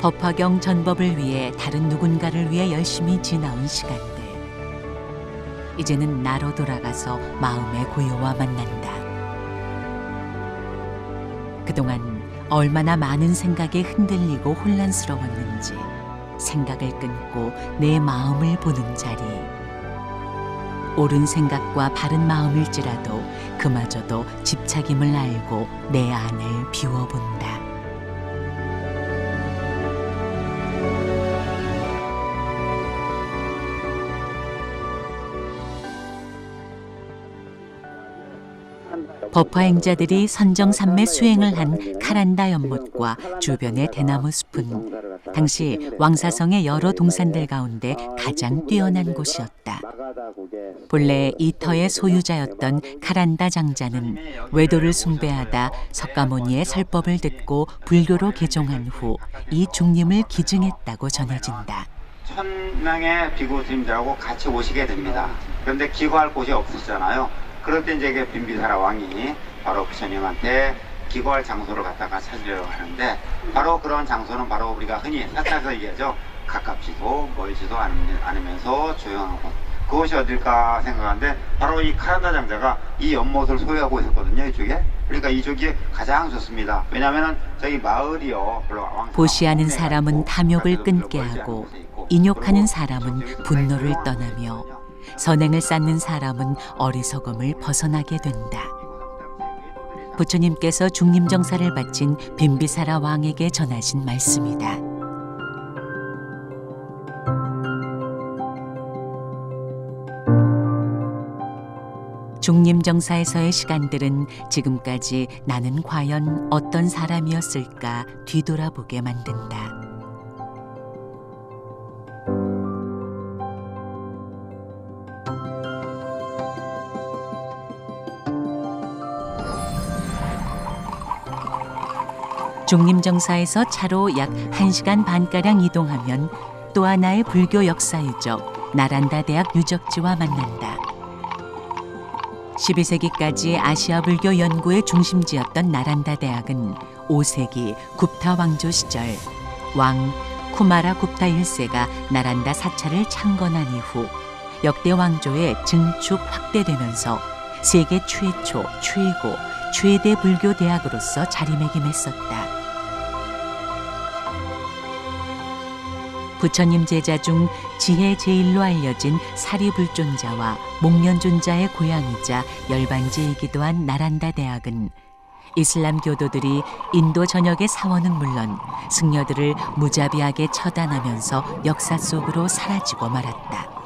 법화경 전법을 위해 다른 누군가를 위해 열심히 지나온 시간들. 이제는 나로 돌아가서 마음의 고요와 만난다. 그동안 얼마나 많은 생각에 흔들리고 혼란스러웠는지 생각을 끊고 내 마음을 보는 자리. 옳은 생각과 바른 마음일지라도 그마저도 집착임을 알고 내 안을 비워본다. 법화행자들이 선정삼매 수행을 한 카란다 연못과 주변의 대나무 숲은 당시 왕사성의 여러 동산들 가운데 가장 뛰어난 곳이었다. 본래 이 터의 소유자였던 카란다 장자는 외도를 숭배하다 석가모니의 설법을 듣고 불교로 개종한 후 이 중림을 기증했다고 전해진다. 1000명의 비구 스님들하고 같이 오시게 됩니다. 그런데 기거할 곳이 없으시잖아요. 그럴 때 이제 빈비사라 왕이 바로 부처님한테 기거할 장소를 갖다가 찾으려고 하는데 바로 그런 장소는 바로 우리가 흔히 사찰에서 얘기하죠. 가깝지도 멀지도 않으면서 조용한 곳. 그것이 어딜까 생각하는데 바로 이 카란다 장자가 이 연못을 소유하고 있었거든요. 이쪽에. 그러니까 이쪽이 가장 좋습니다. 왜냐하면 저희 마을이요. 보시하는 사람은 탐욕을 끊게 하고 인욕하는 사람은 분노를 떠나며 선행을 쌓는 사람은 어리석음을 벗어나게 된다. 부처님께서 중림정사를 바친 빈비사라 왕에게 전하신 말씀이다. 중림정사에서의 시간들은 지금까지 나는 과연 어떤 사람이었을까 뒤돌아보게 만든다. 중림정사에서 차로 약 1시간 반가량 이동하면 또 하나의 불교 역사 유적 나란다 대학 유적지와 만난다. 12세기까지 아시아 불교 연구의 중심지였던 나란다 대학은 5세기 굽타 왕조 시절 왕 쿠마라 굽타 1세가 나란다 사찰을 창건한 이후 역대 왕조의 증축 확대되면서 세계 최초, 최고, 최대 불교 대학으로서 자리매김했었다. 부처님 제자 중 지혜 제일로 알려진 사리불존자와 목련존자의 고향이자 열반지이기도 한 나란다 대학은 이슬람 교도들이 인도 전역의 사원은 물론 승려들을 무자비하게 처단하면서 역사 속으로 사라지고 말았다.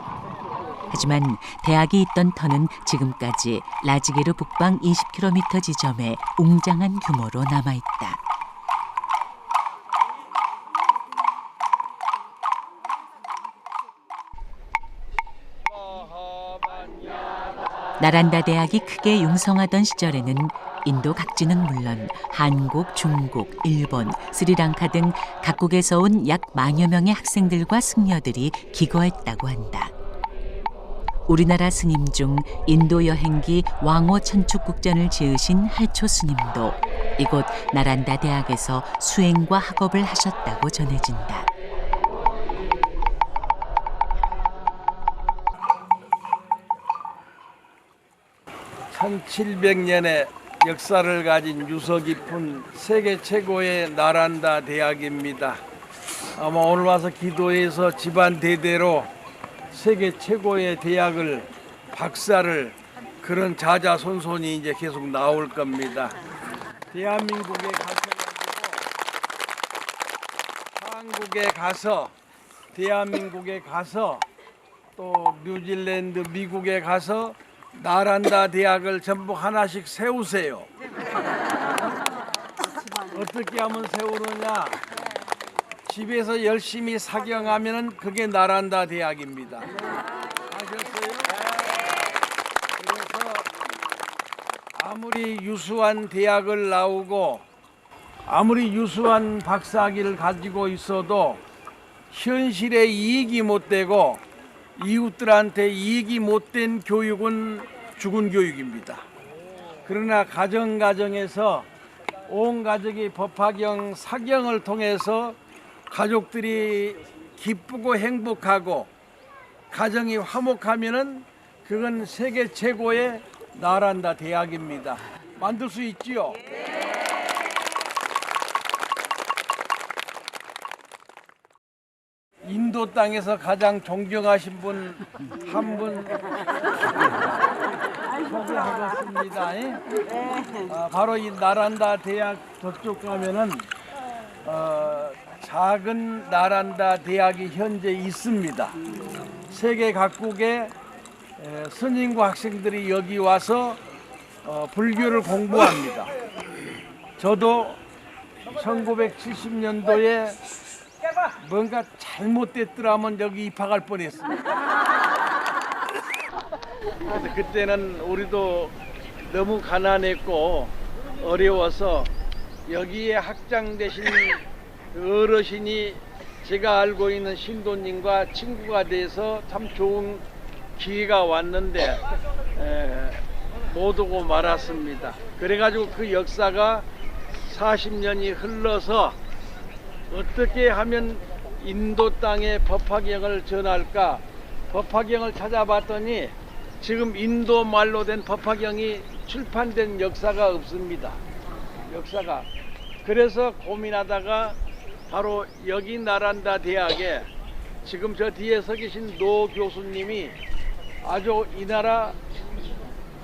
하지만 대학이 있던 터는 지금까지 라지기르 북방 20km 지점에 웅장한 규모로 남아있다. 나란다 대학이 크게 융성하던 시절에는 인도 각지는 물론 한국, 중국, 일본, 스리랑카 등 각국에서 온 약 10,000여 명의 학생들과 승려들이 기거했다고 한다. 우리나라 스님 중 인도 여행기 왕호 천축국전을 지으신 할초 스님도 이곳 나란다 대학에서 수행과 학업을 하셨다고 전해진다. 1700년의 역사를 가진 유서 깊은 세계 최고의 나란다 대학입니다. 아마 오늘 와서 기도해서 집안 대대로 세계 최고의 대학을 박사를 그런 자자손손이 이제 계속 나올 겁니다. 대한민국에 대한민국에 가서 또 뉴질랜드, 미국에 가서 나란다 대학을 전부 하나씩 세우세요. 어떻게 하면 세우느냐? 집에서 열심히 사경하면 그게 나란다 대학입니다. 아셨어요? 그래서 아무리 유수한 대학을 나오고 아무리 유수한 박사학위를 가지고 있어도 현실에 이익이 못 되고 이웃들한테 이익이 못된 교육은 죽은 교육입니다. 그러나 가정에서 온 가족이 법화경 사경을 통해서 가족들이 기쁘고 행복하고 가정이 화목하면은 그건 세계 최고의 나란다 대학입니다. 만들 수 있지요? 인도 땅에서 가장 존경하신 분 한 분 소개하겠습니다. 바로 이 나란다 대학 저쪽 가면은 작은 나란다 대학이 현재 있습니다. 세계 각국의 스님과 학생들이 여기 와서 불교를 공부합니다. 저도 1970년도에 뭔가 잘못됐더라면 여기 입학할 뻔했습니다. 그래서 그때는 우리도 너무 가난했고 어려워서 여기에 학장되신 어르신이 제가 알고 있는 신도님과 친구가 돼서 참 좋은 기회가 왔는데 못 오고 말았습니다. 그래가지고 그 역사가 40년이 흘러서 어떻게 하면 인도 땅에 법화경을 전할까? 법화경을 찾아봤더니 지금 인도 말로 된 법화경이 출판된 역사가 없습니다. 역사가. 그래서 고민하다가 바로 여기 나란다 대학에 지금 저 뒤에 서 계신 노 교수님이 아주 이 나라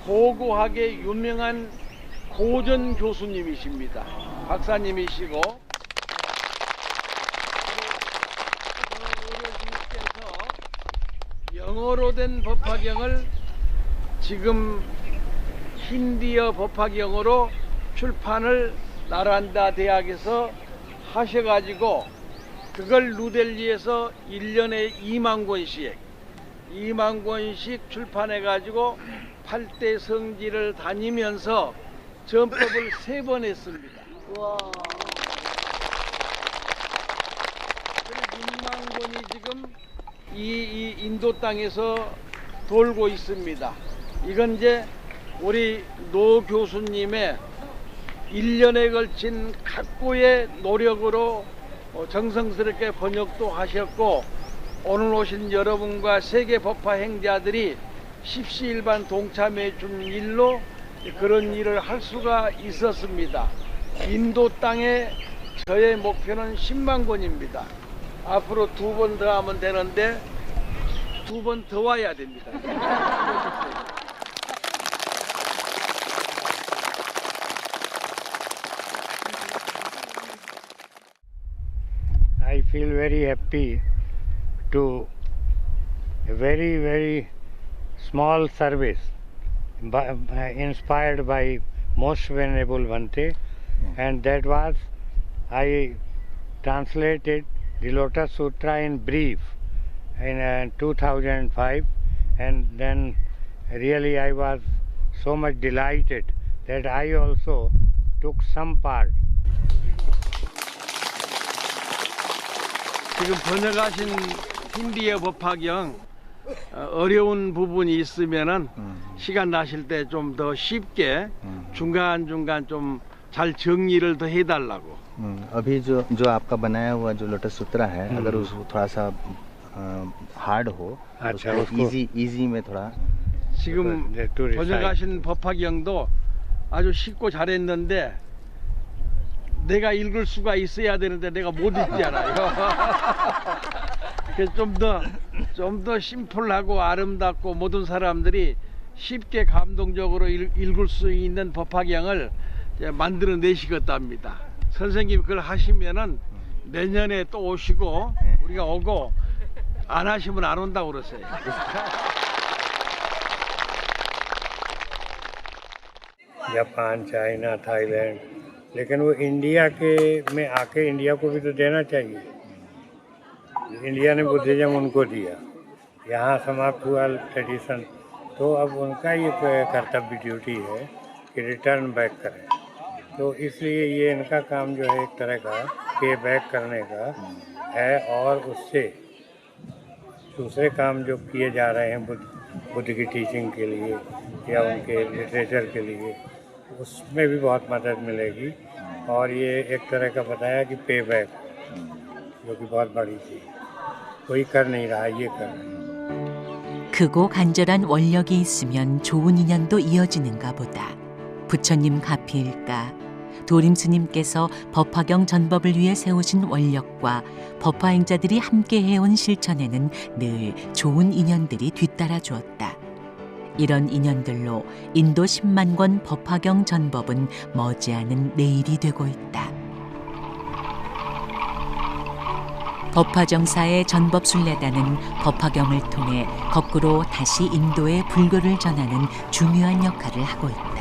고고하게 유명한 고전 교수님이십니다. 박사님이시고 어르신께서 영어로 된 법화경을 지금 힌디어 법화경으로 출판을 나란다 대학에서 하셔가지고 그걸 뉴델리에서 1년에 2만 권씩 출판해가지고 8대 성지를 다니면서 전법을 3번 했습니다. 그래서 6만 권이 지금 이 인도 땅에서 돌고 있습니다. 이건 이제 우리 노 교수님의 1년에 걸친 각고의 노력으로 정성스럽게 번역도 하셨고 오늘 오신 여러분과 세계 법화 행자들이 십시일반 동참해 준 일로 그런 일을 할 수가 있었습니다. 인도 땅에 저의 목표는 10만 권입니다. 앞으로 2번 더 하면 되는데 2번 더 와야 됩니다. I feel very happy to a very small service inspired by Most Venerable Bhante, and that was I translated the Lotus Sutra in brief in 2005, and then really I was so much delighted that I also took some part. 지금 번역하신 힌디어 법화경 어려운 부분이 있으면은 시간 나실 때 좀 더 쉽게 중간중간 좀 잘 정리를 더 해달라고. अभी जो आपका बनाया हुआ जो लोटस सूत्रा है अगर उसको थोड़ा सा हार्ड हो उसको इजी में थोड़ा 지금 번역하신 법화경도 아주 쉽고 잘했는데 내가 읽을 수가 있어야 되는데 내가 못 읽잖아요. 그래서 좀 더 심플하고 아름답고 모든 사람들이 쉽게 감동적으로 읽을 수 있는 법화경을 만들어 내시겠답니다. 선생님 그걸 하시면은 내년에 또 오시고 우리가 오고 안 하시면 안 온다고 그러세요. जापान, चाइना, थाईलैंड, लेकिन वो इंडिया के में आके इंडिया को भी तो देना चाहिए। इंडिया ने बुद्धिज्म उनको दिया, यहाँ समाप्त हुआ ट्रेडिशन, तो अब उनका ये कर्तव्य ड्यूटी है कि रिटर्न बैक करें। तो इसलिए ये इनका काम जो है एक तरह का पे बैक करने का है, और उससे दूसरे काम जो किए जा रहे हैं बुद्ध की टीचिंग के लिए या उनके लिटरेचर के लिए, उसमें भी बहुत मदद मिलेगी। और ये एक तरह का बताया कि पे बैक, जो कि बहुत बड़ी चीज़, कोई कर नहीं रहा, ये कर रहा है। 크고 간절한 원력이 있으면 좋은 인연도 이어지는가 보다. 부처님 가피일까? 도림 스님께서 법화경 전법을 위해 세우신 원력과 법화행자들이 함께 해온 실천에는 늘 좋은 인연들이 뒤따라 주었다. 이런 인연들로 인도 10만 권 법화경 전법은 머지않은 내일이 되고 있다. 법화정사의 전법순례단은 법화경을 통해 거꾸로 다시 인도의 불교를 전하는 중요한 역할을 하고 있다.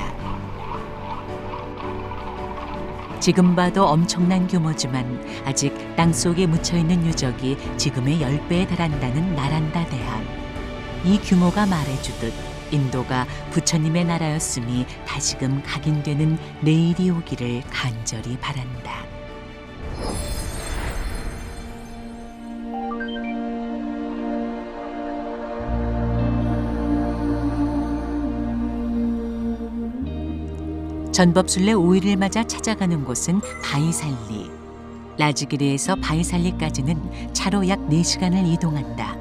지금 봐도 엄청난 규모지만 아직 땅속에 묻혀있는 유적이 지금의 10배에 달한다는 나란다 대학. 이 규모가 말해주듯 인도가 부처님의 나라였음이 다시금 각인되는 내일이 오기를 간절히 바란다. 전법순례 5일을 맞아 찾아가는 곳은 바이살리. 라즈기리에서 바이살리까지는 차로 약 4시간을 이동한다.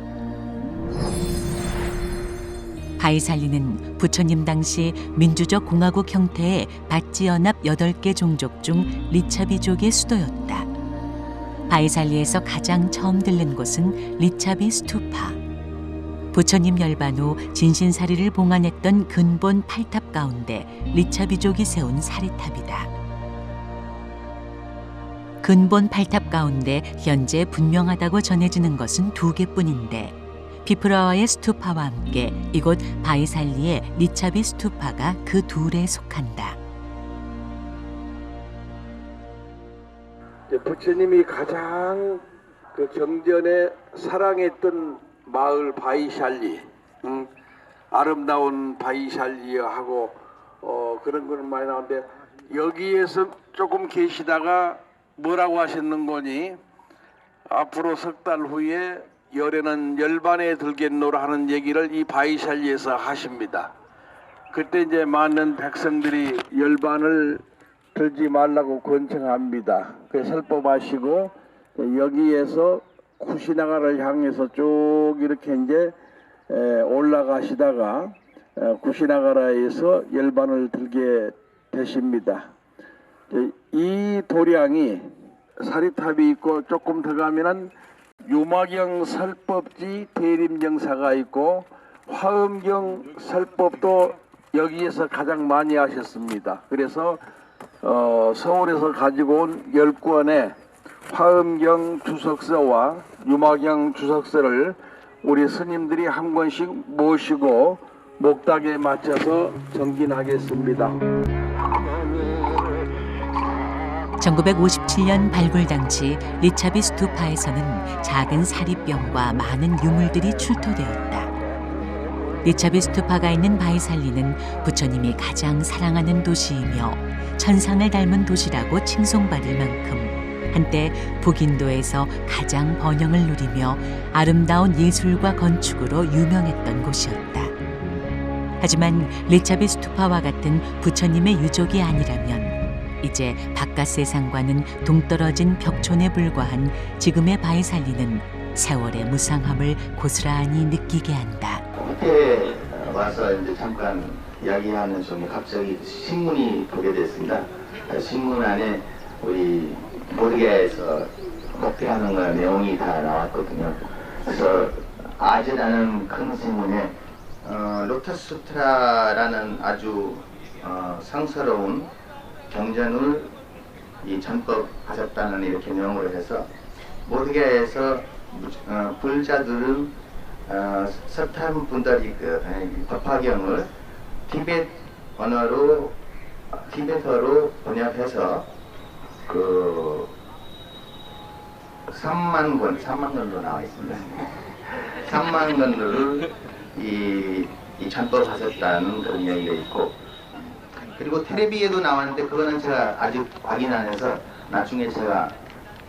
바이살리는 부처님 당시 민주적 공화국 형태의 바찌연합 8개 종족 중 리차비족의 수도였다. 바이살리에서 가장 처음 들른 곳은 리차비 스투파. 부처님 열반 후 진신사리를 봉안했던 근본 8탑 가운데 리차비족이 세운 사리탑이다. 근본 8탑 가운데 현재 분명하다고 전해지는 것은 2개뿐인데 비프라와의 스투파와 함께 이곳 바이살리의 리차비 스투파가 그 둘에 속한다. 부처님이 가장 그 경전에 사랑했던 마을 바이샬리, 아름다운 바이샬리하고 그런 거는 많이 나오는데 여기에서 조금 계시다가 뭐라고 하셨는 거니? 앞으로 석 달 후에 열에는 열반에 들겠노라 하는 얘기를 이 바이샬리에서 하십니다. 그때 이제 많은 백성들이 열반을 들지 말라고 권청합니다. 그래서 설법하시고 여기에서 쿠시나가를 향해서 쭉 이렇게 이제 올라가시다가 쿠시나가라에서 열반을 들게 되십니다. 이 도량이 사리탑이 있고 조금 더 가면은 유마경 설법지 대림정사가 있고 화엄경 설법도 여기에서 가장 많이 하셨습니다. 그래서 서울에서 가지고 온 10권의 화엄경 주석서와 유마경 주석서를 우리 스님들이 한 권씩 모시고 목닥에 맞춰서 정진하겠습니다. 1957년 발굴 당시 리차비 스투파에서는 작은 사리병과 많은 유물들이 출토되었다. 리차비 스투파가 있는 바이살리는 부처님이 가장 사랑하는 도시이며 천상을 닮은 도시라고 칭송받을 만큼 한때 북인도에서 가장 번영을 누리며 아름다운 예술과 건축으로 유명했던 곳이었다. 하지만 리차비 스투파와 같은 부처님의 유족이 아니라면 이제 바깥 세상과는 동떨어진 벽촌에 불과한 지금의 바이살리는 세월의 무상함을 고스란히 느끼게 한다. 호텔에 와서 이제 잠깐 이야기하는 중에 갑자기 신문이 보게 됐습니다. 신문 안에 우리 모르게에서 목표하는 거 내용이 다 나왔거든요. 그래서 아제라는 큰 신문에 로터스 수트라라는 아주 상스러운 경전을 이 전법하셨다는 이렇게 명으로 해서 모르게에서 불자들은 석탄 분달이 법화경을 티베트 언어로 티베트어로 번역해서 그 3만 권으로 나와 있습니다. 3만 권을 이 전법하셨다는 그런 이야기가 있고, 그리고 텔레비에도 나왔는데 그거는 제가 아직 확인 안 해서 나중에 제가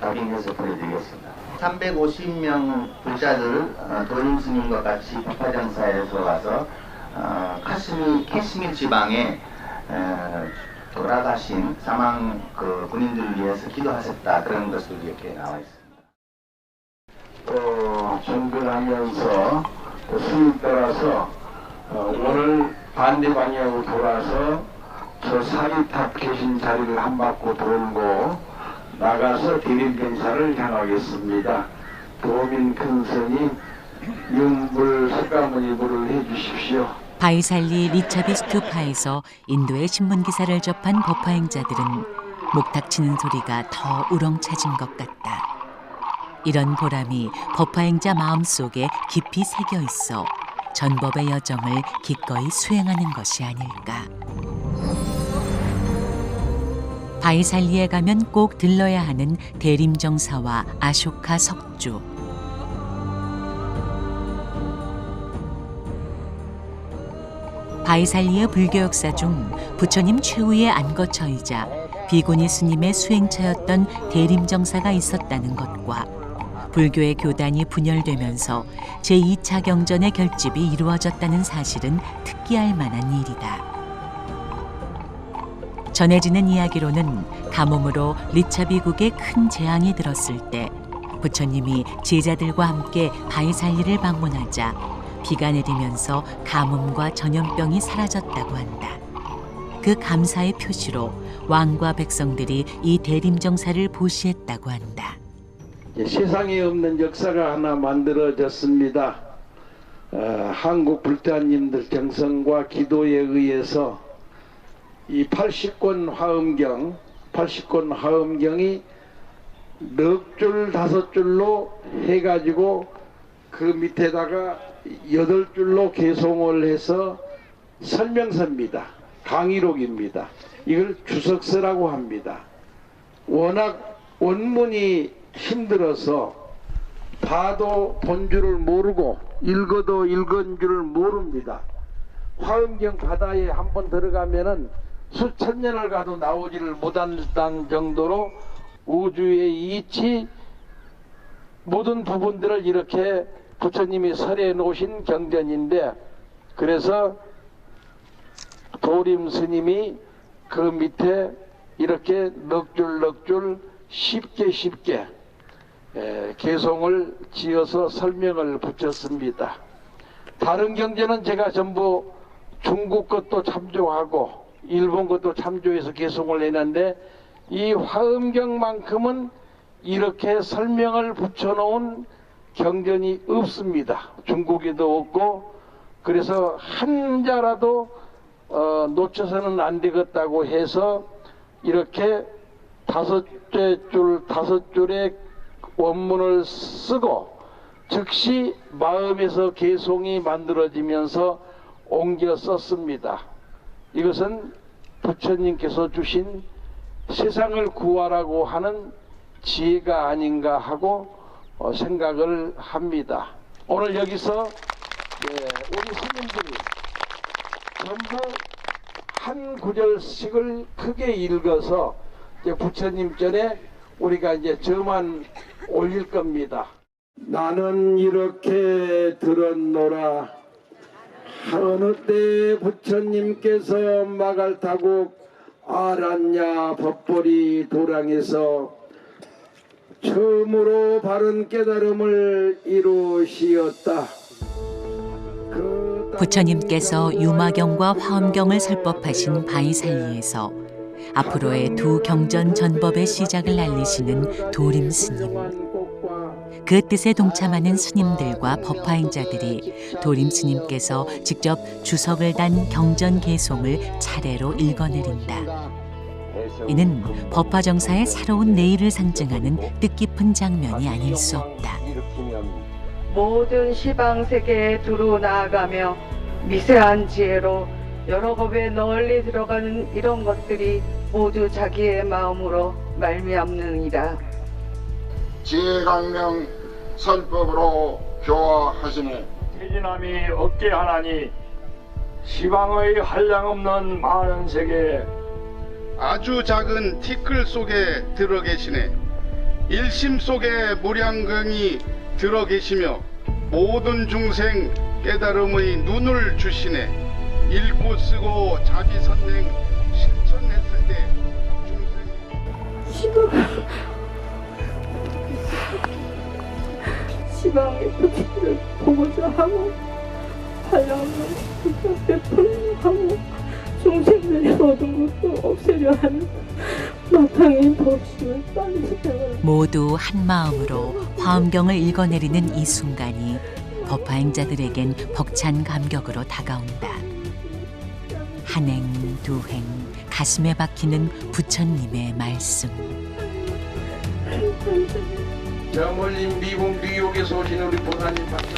더빙해서 보내드리겠습니다. 350명 불자들 도림 스님과 같이 법화장사에서 와서 캐시밀 지방에 돌아가신 사망 그 군인들을 위해서 기도하셨다, 그런 것들이 이렇게 나와 있습니다. 정근하면서 스님 따라서 오늘 반대 방향으로 돌아서 저 사리탑 계신 자리를 한 바퀴 돌고 나가서 대림변사를 향하겠습니다. 도민 큰스님 윤불 석가모니불을 해주십시오. 바이살리 리차비 스투파에서 인도의 신문기사를 접한 법화행자들은 목탁치는 소리가 더 우렁차진 것 같다. 이런 보람이 법화행자 마음속에 깊이 새겨 있어 전법의 여정을 기꺼이 수행하는 것이 아닐까. 바이살리에 가면 꼭 들러야 하는 대림정사와 아쇼카 석주. 바이살리의 불교 역사 중 부처님 최후의 안거처이자 비구니 스님의 수행처였던 대림정사가 있었다는 것과 불교의 교단이 분열되면서 제2차 경전의 결집이 이루어졌다는 사실은 특기할 만한 일이다. 전해지는 이야기로는 가뭄으로 리차비국에 큰 재앙이 들었을 때 부처님이 제자들과 함께 바이살리를 방문하자 비가 내리면서 가뭄과 전염병이 사라졌다고 한다. 그 감사의 표시로 왕과 백성들이 이 대림정사를 보시했다고 한다. 세상에 없는 역사가 하나 만들어졌습니다. 한국 불타님들 정성과 기도에 의해서 이 80권 화엄경이 넉 줄, 5줄로 해가지고 그 밑에다가 8줄로 개송을 해서 설명서입니다. 강의록입니다. 이걸 주석서라고 합니다. 워낙 원문이 힘들어서 봐도 본 줄을 모르고 읽어도 읽은 줄을 모릅니다. 화엄경 바다에 한번 들어가면은 수천 년을 가도 나오지를 못한다는 정도로 우주의 이치 모든 부분들을 이렇게 부처님이 설해 놓으신 경전인데, 그래서 도림 스님이 그 밑에 이렇게 넉 줄 쉽게 개송을 지어서 설명을 붙였습니다. 다른 경전은 제가 전부 중국 것도 참조하고 일본 것도 참조해서 개송을 했는데, 이 화엄경만큼은 이렇게 설명을 붙여놓은 경전이 없습니다. 중국에도 없고, 그래서 한자라도 놓쳐서는 안 되겠다고 해서 이렇게 5줄의 원문을 쓰고 즉시 마음에서 개송이 만들어지면서 옮겨 썼습니다. 이것은 부처님께서 주신 세상을 구하라고 하는 지혜가 아닌가 하고 생각을 합니다. 오늘 여기서 우리 스님들이 전부 한 구절씩을 크게 읽어서 이제 부처님 전에 우리가 이제 저만 올릴 겁니다. 나는 이렇게 들었노라. 어느 때 부처님께서 막을 타고 아란야 법보리 도량에서 처음으로 바른 깨달음을 이루시었다. 부처님께서 유마경과 화엄경을 설법하신 바이살리에서 앞으로의 두 경전 전법의 시작을 알리시는 도림 스님. 그 뜻에 동참하는 스님들과 법화행자들이 도림 스님께서 직접 주석을 단 경전 개송을 차례로 읽어내린다. 이는 법화정사의 새로운 내일을 상징하는 뜻깊은 장면이 아닐 수 없다. 모든 시방세계에 두루 나아가며 미세한 지혜로 여러 법에 널리 들어가는 이런 것들이 모두 자기의 마음으로 말미암느니라. 지혜강명 설법으로 교화하시네. 태진함이 없게 하나니 시방의 한량없는 많은 세계에 아주 작은 티끌 속에 들어 계시네. 일심 속에 무량경이 들어 계시며 모든 중생 깨달음의 눈을 주시네. 읽고 쓰고 자비선행 실천했을 때 시방의 부처를 보고자 하고 한량없는 부처 베풀려 하고 중생들이 얻은 것도 없애려 하는 마땅히 법심을 빨리 실행을 모두 한 마음으로 화엄경을 읽어내리는 이 순간이 법화행자들에겐 벅찬 감격으로 다가온다. 한행 두행 가슴에 박히는 부처님의 말씀. 저 멀리 미국 뉴욕에서 오신 우리 보살님 박수.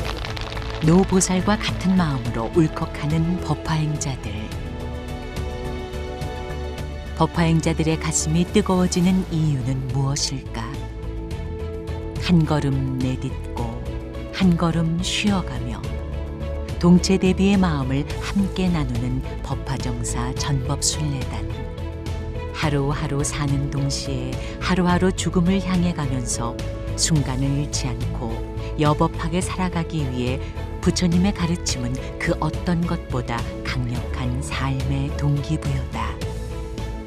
노보살과 같은 마음으로 울컥하는 법화행자들. 법화행자들의 가슴이 뜨거워지는 이유는 무엇일까? 한 걸음 내딛고 한 걸음 쉬어가며 동체 대비의 마음을 함께 나누는 법화정사 전법순례단. 하루하루 사는 동시에 하루하루 죽음을 향해 가면서 순간을 잃지 않고 여법하게 살아가기 위해 부처님의 가르침은 그 어떤 것보다 강력한 삶의 동기부여다.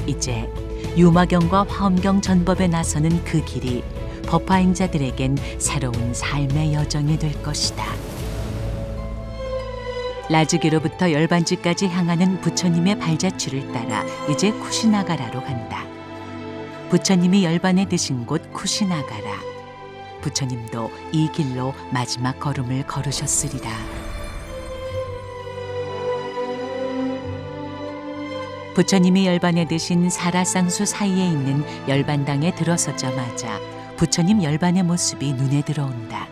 이제 유마경과 화엄경 전법에 나서는 그 길이 법화행자들에겐 새로운 삶의 여정이 될 것이다. 라즈기로부터 열반지까지 향하는 부처님의 발자취를 따라 이제 쿠시나가라로 간다. 부처님이 열반에 드신 곳 쿠시나가라. 부처님도 이 길로 마지막 걸음을 걸으셨으리라. 부처님이 열반에 드신 사라쌍수 사이에 있는 열반당에 들어서자마자 부처님 열반의 모습이 눈에 들어온다.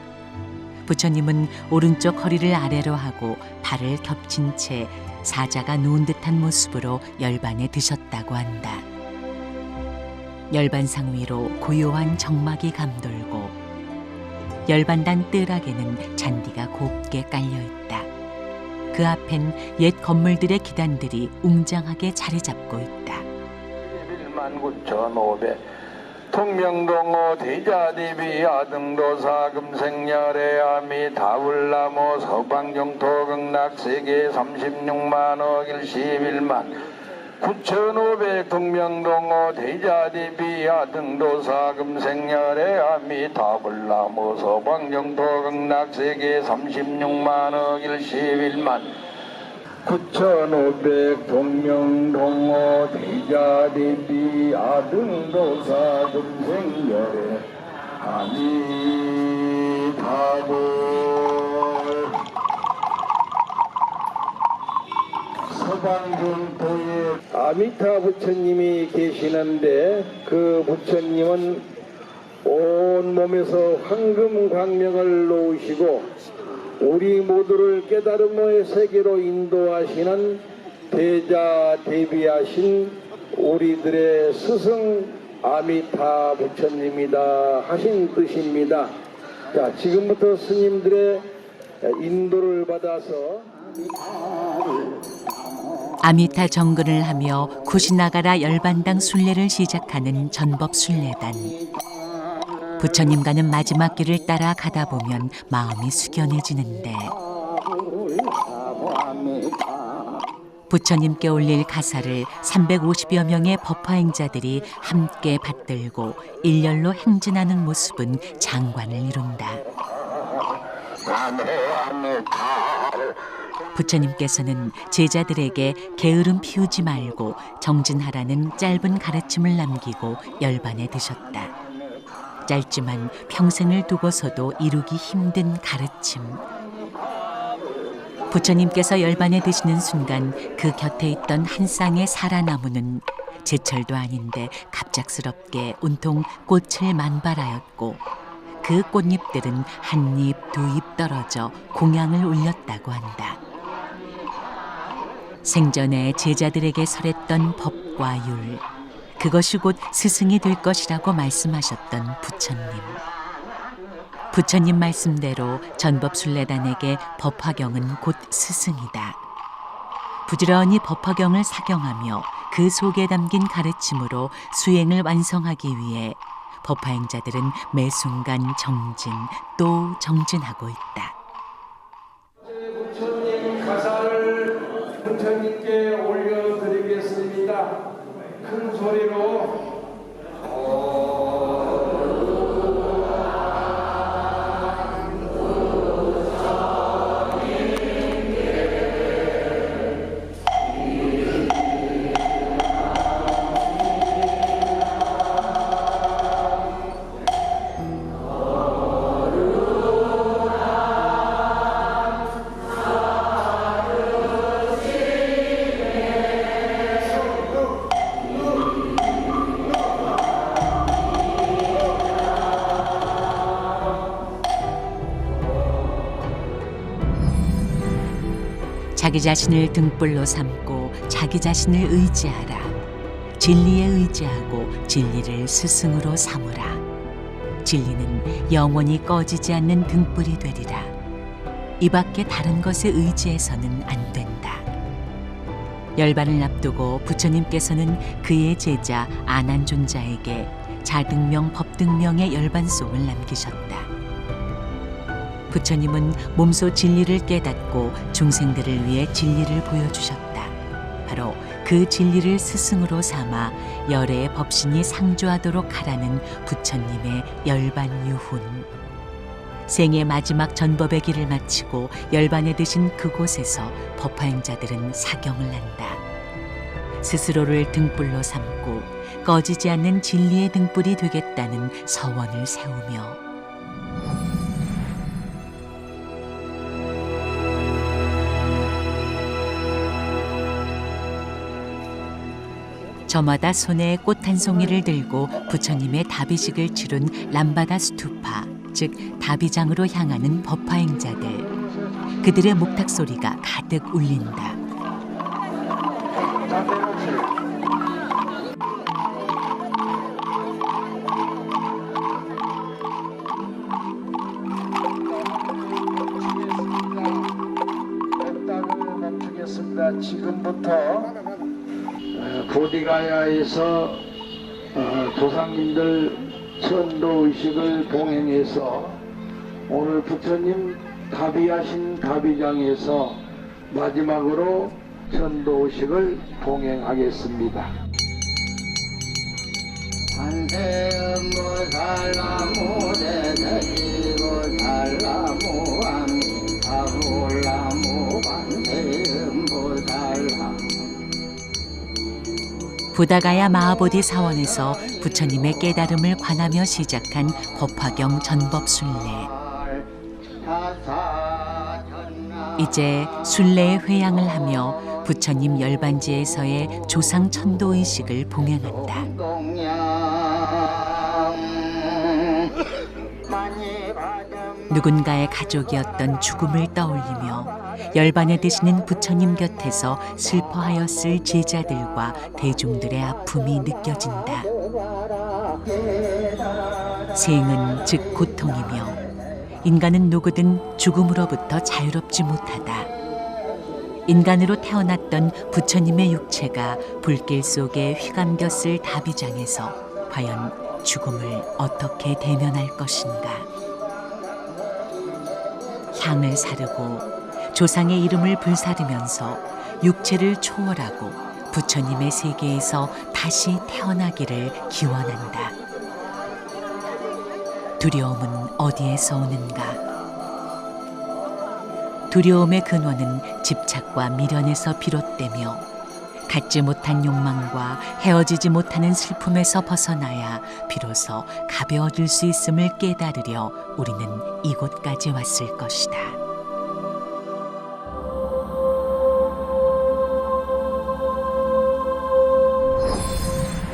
부처님은 오른쪽 허리를 아래로 하고 발을 겹친 채 사자가 누운 듯한 모습으로 열반에 드셨다고 한다. 열반상 위로 고요한 정막이 감돌고 열반단 뜰악에는 잔디가 곱게 깔려있다. 그 앞엔 옛 건물들의 기단들이 웅장하게 자리 잡고 있다. 19,500 통명동호 대자대비 아등도사 금생열의 아미다불나무 서방정토극락세계 36만억 11만 9,500 통명동호 대자대비 아등도사 금생열의 아미다불나무 서방정토극락세계 36만억 11만 9,500 동명동호 대자대비 아등도사 금생열의 아미다불 서방정토에 아미타 부처님이 계시는데 그 부처님은 온 몸에서 황금 광명을 놓으시고 우리 모두를 깨달음의 세계로 인도하시는 대자 대비하신 우리들의 스승 아미타 부처님이다 하신 뜻입니다. 자, 지금부터 스님들의 인도를 받아서 아미타 정근을 하며 구시나가라 열반당 순례를 시작하는 전법순례단. 부처님과는 마지막 길을 따라 가다 보면 마음이 숙연해지는데 부처님께 올릴 가사를 350여 명의 법화행자들이 함께 받들고 일렬로 행진하는 모습은 장관을 이룬다. 부처님께서는 제자들에게 게으름 피우지 말고 정진하라는 짧은 가르침을 남기고 열반에 드셨다. 짧지만 평생을 두고서도 이루기 힘든 가르침. 부처님께서 열반에 드시는 순간 그 곁에 있던 한 쌍의 사라나무는 제철도 아닌데 갑작스럽게 온통 꽃을 만발하였고 그 꽃잎들은 한 잎, 두 잎 떨어져 공양을 울렸다고 한다. 생전에 제자들에게 설했던 법과 율, 그것이 곧 스승이 될 것이라고 말씀하셨던 부처님. 부처님 말씀대로 전법순례단에게 법화경은 곧 스승이다. 부지런히 법화경을 사경하며 그 속에 담긴 가르침으로 수행을 완성하기 위해 법화행자들은 매 순간 정진 또 정진하고 있다. 부처님 가사를 부처님께 올려드리겠습니다. 큰 소리로 자기 자신을 등불로 삼고 자기 자신을 의지하라. 진리에 의지하고 진리를 스승으로 삼으라. 진리는 영원히 꺼지지 않는 등불이 되리라. 이 밖에 다른 것에 의지해서는 안 된다. 열반을 앞두고 부처님께서는 그의 제자 아난존자에게 자등명 법등명의 열반송을 남기셨다. 부처님은 몸소 진리를 깨닫고 중생들을 위해 진리를 보여주셨다. 바로 그 진리를 스승으로 삼아 열의 법신이 상주하도록 하라는 부처님의 열반유훈. 생의 마지막 전법의 길을 마치고 열반에 드신 그곳에서 법화행자들은 사경을 한다. 스스로를 등불로 삼고 꺼지지 않는 진리의 등불이 되겠다는 서원을 세우며 저마다 손에 꽃 한 송이를 들고 부처님의 다비식을 치룬 람바다 스투파, 즉 다비장으로 향하는 법화행자들. 그들의 목탁 소리가 가득 울린다. 지금부터 보디가야에서 조상님들 천도의식을 봉행해서 오늘 부처님 다비하신 다비장에서 마지막으로 천도의식을 봉행하겠습니다. 부다가야 마하보디 사원에서 부처님의 깨달음을 관하며 시작한 법화경 전법순례. 이제 순례의 회양을 하며 부처님 열반지에서의 조상 천도의식을 봉행한다. 누군가의 가족이었던 죽음을 떠올리며 열반에 드시는 부처님 곁에서 슬퍼하였을 제자들과 대중들의 아픔이 느껴진다. 생은 즉 고통이며 인간은 누구든 죽음으로부터 자유롭지 못하다. 인간으로 태어났던 부처님의 육체가 불길 속에 휘감겼을 다비장에서 과연 죽음을 어떻게 대면할 것인가. 향을 사르고 조상의 이름을 불사르면서 육체를 초월하고 부처님의 세계에서 다시 태어나기를 기원한다. 두려움은 어디에서 오는가? 두려움의 근원은 집착과 미련에서 비롯되며 갖지 못한 욕망과 헤어지지 못하는 슬픔에서 벗어나야 비로소 가벼워질 수 있음을 깨달으려 우리는 이곳까지 왔을 것이다.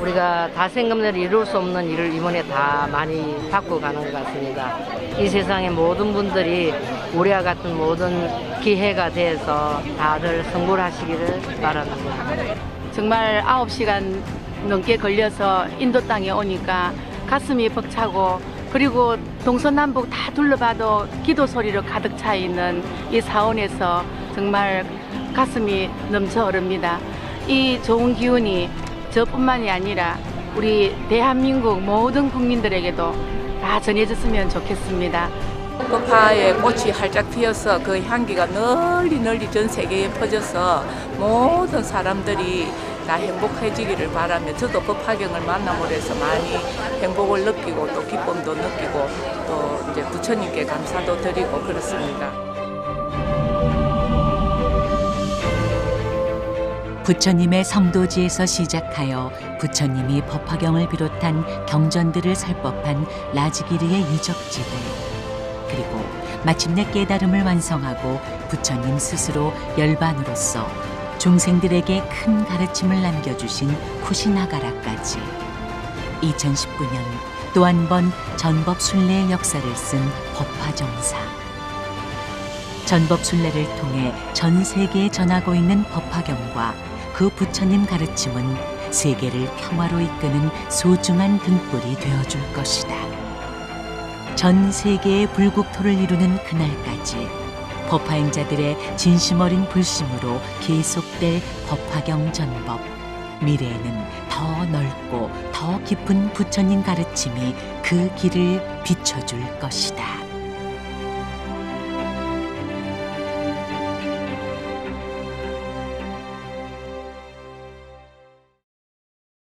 우리가 다생금들이 이룰 수 없는 일을 이번에 다 많이 받고 가는 것 같습니다. 이 세상의 모든 분들이 우리와 같은 모든 기회가 돼서 다들 성불하시기를 바랍니다. 정말 9시간 넘게 걸려서 인도 땅에 오니까 가슴이 벅차고, 그리고 동서남북 다 둘러봐도 기도 소리로 가득 차 있는 이 사원에서 정말 가슴이 넘쳐 흐릅니다. 이 좋은 기운이 저뿐만이 아니라 우리 대한민국 모든 국민들에게도 다 전해졌으면 좋겠습니다. 법화의 꽃이 활짝 피어서 그 향기가 널리 전 세계에 퍼져서 모든 사람들이 다 행복해지기를 바라며, 저도 법화경을 만남으로 해서 많이 행복을 느끼고 또 기쁨도 느끼고 또 이제 부처님께 감사도 드리고 그렇습니다. 부처님의 성도지에서 시작하여 부처님이 법화경을 비롯한 경전들을 설법한 라지기르의 유적지들, 그리고 마침내 깨달음을 완성하고 부처님 스스로 열반으로서 중생들에게 큰 가르침을 남겨주신 쿠시나가라까지 2019년 또 한 번 전법순례의 역사를 쓴 법화정사. 전법순례를 통해 전 세계에 전하고 있는 법화경과 그 부처님 가르침은 세계를 평화로 이끄는 소중한 등불이 되어줄 것이다. 전 세계의 불국토를 이루는 그날까지 법화행자들의 진심 어린 불심으로 계속될 법화경 전법. 미래에는 더 넓고 더 깊은 부처님 가르침이 그 길을 비춰줄 것이다.